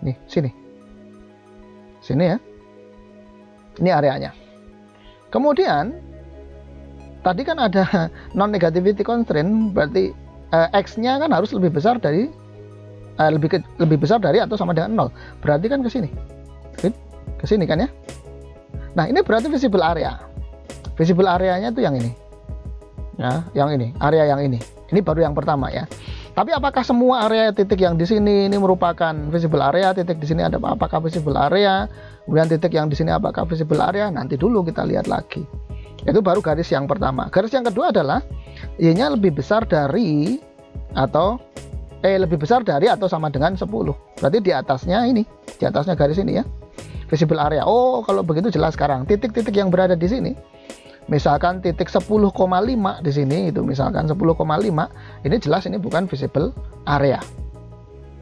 Nih, sini. Sini ya. Ini areanya. Kemudian tadi kan ada non-negativity constraint, berarti X-nya kan harus lebih besar dari lebih besar dari atau sama dengan 0. Berarti kan ke sini. Ke sini kan ya. Nah, ini berarti visible area. Visible areanya itu yang ini. Ya, yang ini, area yang ini. Ini baru yang pertama ya. Tapi apakah semua area titik yang di sini ini merupakan visible area? Titik di sini ada apakah visible area? Kemudian titik yang di sini apakah visible area? Nanti dulu kita lihat lagi. Itu baru garis yang pertama. Garis yang kedua adalah Y-nya lebih besar dari atau lebih besar dari atau sama dengan 10. Berarti di atasnya ini, di atasnya garis ini ya. Visible area. Oh, kalau begitu jelas sekarang. Titik-titik yang berada di sini, misalkan titik 10,5 di sini, itu misalkan 10,5, ini jelas ini bukan visible area.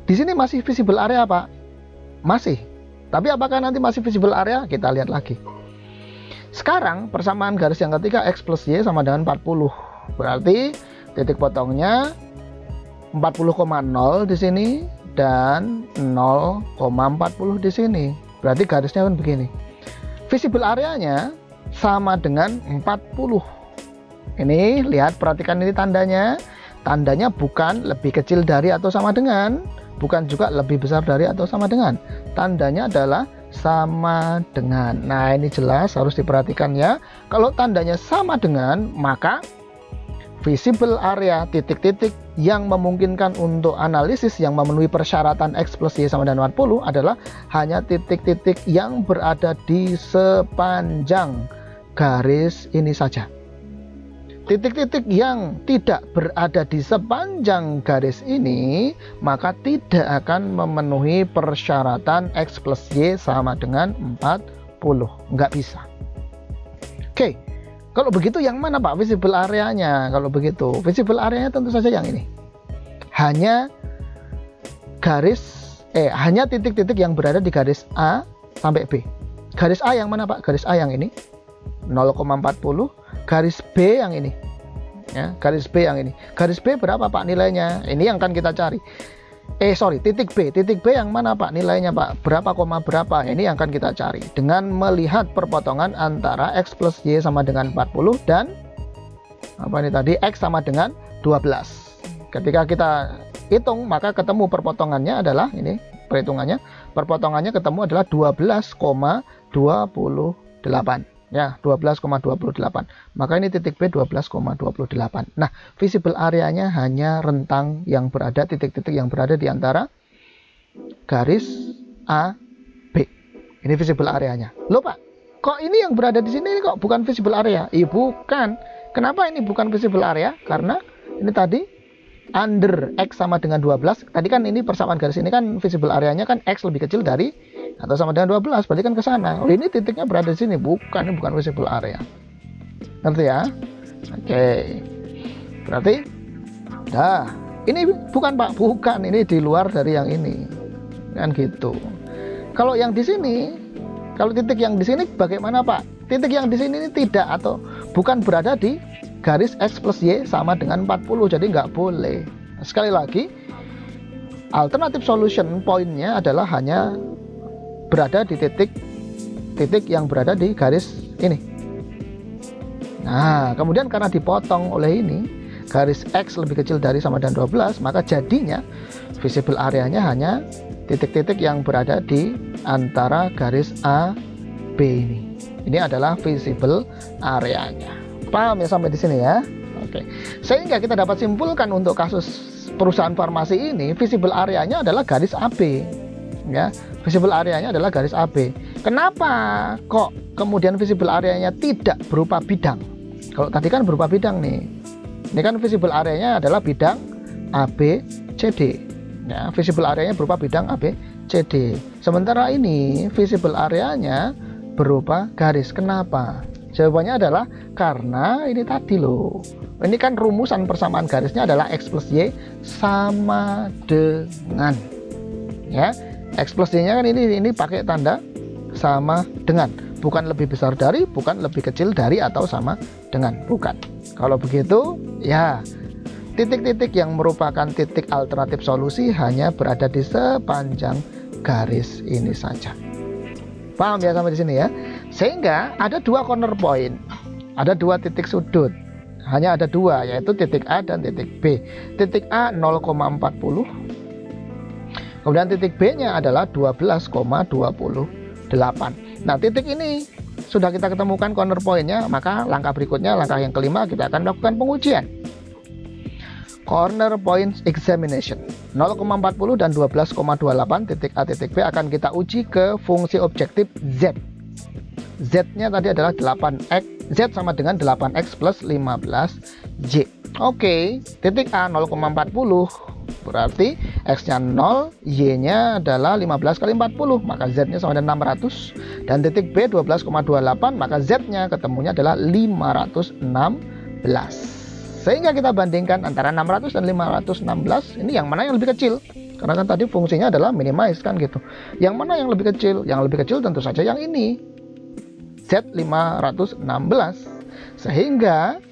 Di sini masih visible area, Pak? Masih. Tapi apakah nanti masih visible area? Kita lihat lagi. Sekarang persamaan garis yang ketiga, X plus Y sama dengan 40. Berarti titik potongnya 40,0 di sini dan 0,40 di sini. Berarti garisnya kan begini. Visible areanya sama dengan 40. Ini lihat, perhatikan ini tandanya. Tandanya bukan lebih kecil dari atau sama dengan, bukan juga lebih besar dari atau sama dengan. Tandanya adalah sama dengan. Nah, ini jelas harus diperhatikan ya. Kalau tandanya sama dengan, maka visible area titik-titik yang memungkinkan untuk analisis yang memenuhi persyaratan X plus Y sama dengan 40 adalah hanya titik-titik yang berada di sepanjang garis ini saja. Titik-titik yang tidak berada di sepanjang garis ini maka tidak akan memenuhi persyaratan X plus Y sama dengan 40. Nggak bisa. Oke. Kalau begitu yang mana Pak visible areanya? Kalau begitu visible areanya tentu saja yang ini. Hanya hanya titik-titik yang berada di garis A sampai B. Garis A yang mana Pak? Garis A yang ini 0,40. Garis B yang ini. Ya, garis B yang ini. Garis B berapa Pak nilainya? Ini yang akan kita cari. Titik B. Titik B yang mana Pak nilainya Pak? Berapa koma berapa? Ini yang akan kita cari dengan melihat perpotongan antara X plus Y sama dengan 40 dan apa ini tadi, X sama dengan 12. Ketika kita hitung maka ketemu perpotongannya adalah ini, perhitungannya, perpotongannya ketemu adalah 12,28. Ya, 12,28. Maka ini titik B 12,28. Nah, visible areanya hanya rentang yang berada, titik-titik yang berada di antara garis A, B. Ini visible areanya. Loh Pak, kok ini yang berada di sini kok bukan visible area? Bukan. Kenapa ini bukan visible area? Karena ini tadi under X sama dengan 12. Tadi kan ini persamaan garis ini kan visible areanya kan X lebih kecil dari atau sama dengan 12, berarti kan ke sana. Oh, ini titiknya berada di sini, bukan, ini bukan visible area. Ngerti ya? Oke. Berarti ini bukan Pak, bukan, ini di luar dari yang ini. Kan gitu. Kalau yang di sini, kalau titik yang di sini bagaimana Pak? Titik yang di sini ini tidak atau bukan berada di garis X plus Y sama dengan 40, jadi nggak boleh. Sekali lagi, alternative solution poinnya adalah hanya berada di titik titik yang berada di garis ini. Nah, kemudian karena dipotong oleh ini, garis X lebih kecil dari sama dan 12, maka jadinya visible areanya hanya titik-titik yang berada di antara garis A, B ini. Ini adalah visible areanya. Paham ya sampai di sini ya? Oke. Sehingga kita dapat simpulkan untuk kasus perusahaan farmasi ini, visible areanya adalah garis AB. Ya, visible areanya adalah garis AB. Kenapa kok kemudian visible areanya tidak berupa bidang? Kalau tadi kan berupa bidang nih. Ini kan visible areanya adalah bidang AB, CD. Ya, visible areanya berupa bidang AB, CD. Sementara ini visible areanya berupa garis. Kenapa? Jawabannya adalah karena ini tadi loh. Ini kan rumusan persamaan garisnya adalah X plus Y sama dengan. Ya, X plus Y-nya kan ini pakai tanda sama dengan. Bukan lebih besar dari, bukan lebih kecil dari atau sama dengan, bukan. Kalau begitu, ya titik-titik yang merupakan titik alternatif solusi hanya berada di sepanjang garis ini saja. Paham ya sampai di sini ya? Sehingga ada dua corner point, ada dua titik sudut. Hanya ada dua, yaitu titik A dan titik B. Titik A 0,40, kemudian titik B-nya adalah 12,28. Nah, titik ini sudah kita ketemukan corner point-nya, maka langkah berikutnya, langkah yang kelima, kita akan melakukan pengujian. Corner point examination 0,40 dan 12,28 titik A titik B akan kita uji ke fungsi objektif Z. Z-nya tadi adalah 8X, Z sama dengan 8X plus 15Y. Oke, titik A 0,40 berarti X-nya 0, Y-nya adalah 15 kali 40, maka Z-nya sama dengan 600. Dan titik B 12,28, maka Z-nya ketemunya adalah 516. Sehingga kita bandingkan antara 600 dan 516, ini yang mana yang lebih kecil? Karena kan tadi fungsinya adalah minimize kan gitu. Yang mana yang lebih kecil? Yang lebih kecil tentu saja yang ini, Z 516. Sehingga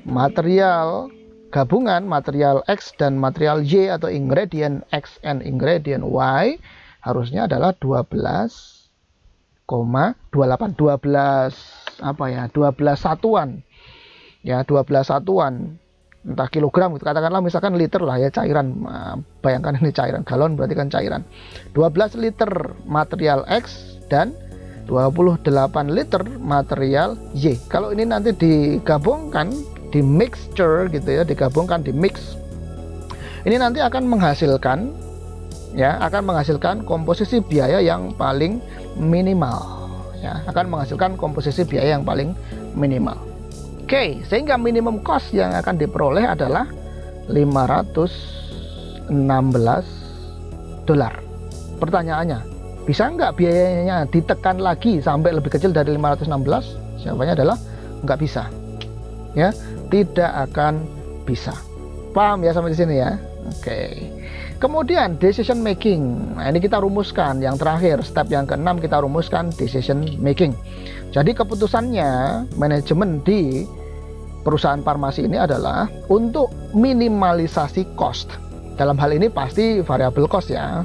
material gabungan material X dan material Y atau ingredient X and ingredient Y harusnya adalah 12,28, 12 satuan. Ya, 12 satuan, entah kilogram gitu. Katakanlah misalkan liter lah ya, cairan. Bayangkan ini cairan, galon berarti kan cairan. 12 liter material X dan 28 liter material Y. Kalau ini nanti digabungkan, di mixture gitu ya, digabungkan di mix, ini nanti akan menghasilkan komposisi biaya yang paling minimal ya, akan menghasilkan komposisi biaya yang paling minimal. Oke, sehingga minimum cost yang akan diperoleh adalah $516. Pertanyaannya, bisa nggak biayanya ditekan lagi sampai lebih kecil dari 516? Jawabannya adalah nggak bisa ya, tidak akan bisa. Paham ya sampai di sini ya? Oke. Kemudian decision making. Nah, ini kita rumuskan yang terakhir, step yang keenam kita rumuskan decision making. Jadi keputusannya manajemen di perusahaan farmasi ini adalah untuk minimalisasi cost. Dalam hal ini pasti variable cost ya.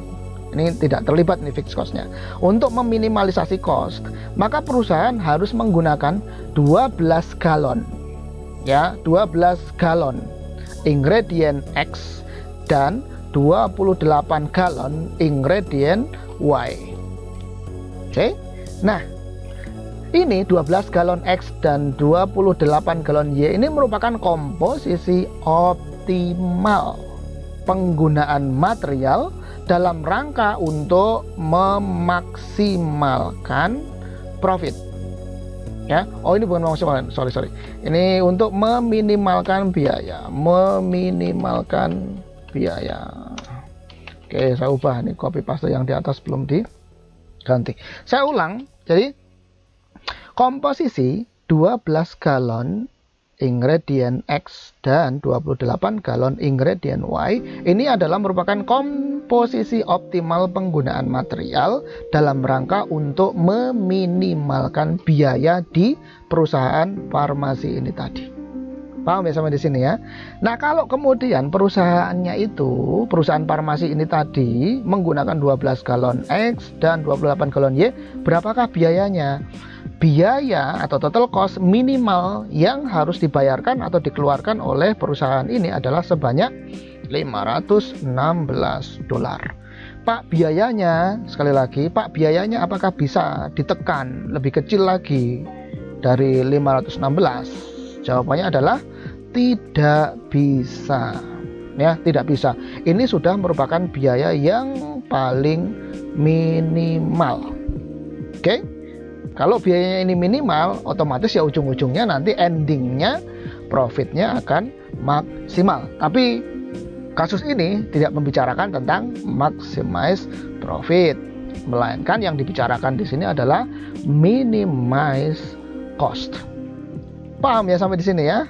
Ini tidak terlibat nih fixed cost-nya. Untuk meminimalisasi cost, maka perusahaan harus menggunakan 12 galon. Ya, 12 galon ingredient X dan 28 galon ingredient Y. Oke. Nah, ini 12 galon X dan 28 galon Y ini merupakan komposisi optimal penggunaan material dalam rangka untuk memaksimalkan profit. Ya, oh ini bukan maksimal, sorry. Ini untuk meminimalkan biaya, Oke, saya ubah nih, copy paste yang di atas belum diganti. Saya ulang. Jadi komposisi 12 galon ingredient X dan 28 galon ingredient Y ini adalah merupakan komposisi optimal penggunaan material dalam rangka untuk meminimalkan biaya di perusahaan farmasi ini tadi. Paham ya sampai di sini ya? Nah, kalau kemudian perusahaannya itu, perusahaan farmasi ini tadi menggunakan 12 galon X dan 28 galon Y, berapakah biayanya? Biaya atau total cost minimal yang harus dibayarkan atau dikeluarkan oleh perusahaan ini adalah sebanyak $516. Pak, biayanya, sekali lagi, Pak, biayanya apakah bisa ditekan lebih kecil lagi dari 516? Jawabannya adalah tidak bisa. Ya, tidak bisa. Ini sudah merupakan biaya yang paling minimal. Oke? Kalau biayanya ini minimal, otomatis ya ujung-ujungnya nanti endingnya profitnya akan maksimal. Tapi kasus ini tidak membicarakan tentang maximize profit, melainkan yang dibicarakan di sini adalah minimize cost. Paham ya sampai di sini ya?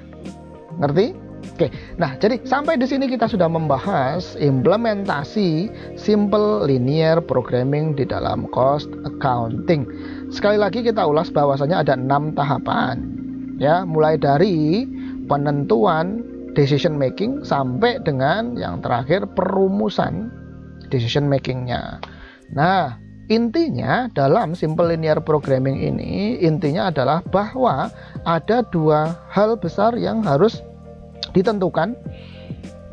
Ngerti? Oke. Nah, jadi sampai di sini kita sudah membahas implementasi simple linear programming di dalam cost accounting. Sekali lagi kita ulas bahwasanya ada 6 tahapan. Ya, mulai dari penentuan decision making sampai dengan yang terakhir perumusan decision makingnya. Nah, intinya dalam simple linear programming ini, intinya adalah bahwa ada 2 hal besar yang harus ditentukan,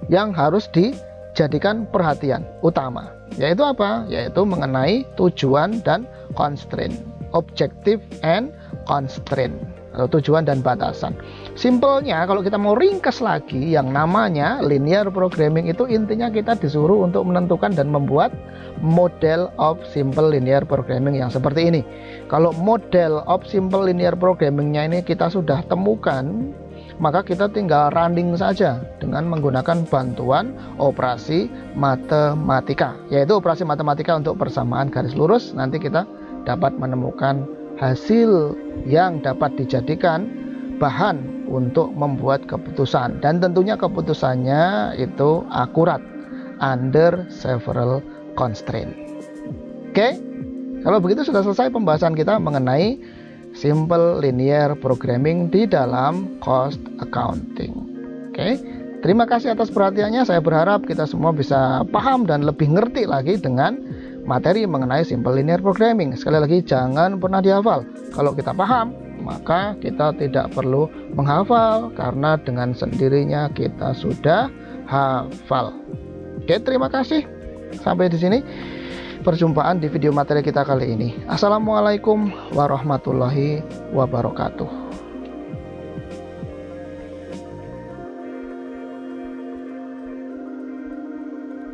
yang harus dijadikan perhatian utama. Yaitu apa? Yaitu mengenai tujuan dan constraint, objective and constraint, atau tujuan dan batasan. Simpelnya kalau kita mau ringkas lagi, yang namanya linear programming itu intinya kita disuruh untuk menentukan dan membuat model of simple linear programming yang seperti ini. Kalau model of simple linear programmingnya ini kita sudah temukan, maka kita tinggal running saja dengan menggunakan bantuan operasi matematika, yaitu operasi matematika untuk persamaan garis lurus. Nanti kita dapat menemukan hasil yang dapat dijadikan bahan untuk membuat keputusan, dan tentunya keputusannya itu akurat under several constraint. Oke, kalau begitu sudah selesai pembahasan kita mengenai simple linear programming di dalam cost accounting. Oke, terima kasih atas perhatiannya. Saya berharap kita semua bisa paham dan lebih ngerti lagi dengan materi mengenai simple linear programming. Sekali lagi, jangan pernah dihafal. Kalau kita paham, maka kita tidak perlu menghafal, karena dengan sendirinya kita sudah hafal. Oke, terima kasih. Sampai di sini perjumpaan di video materi kita kali ini. Assalamualaikum warahmatullahi wabarakatuh.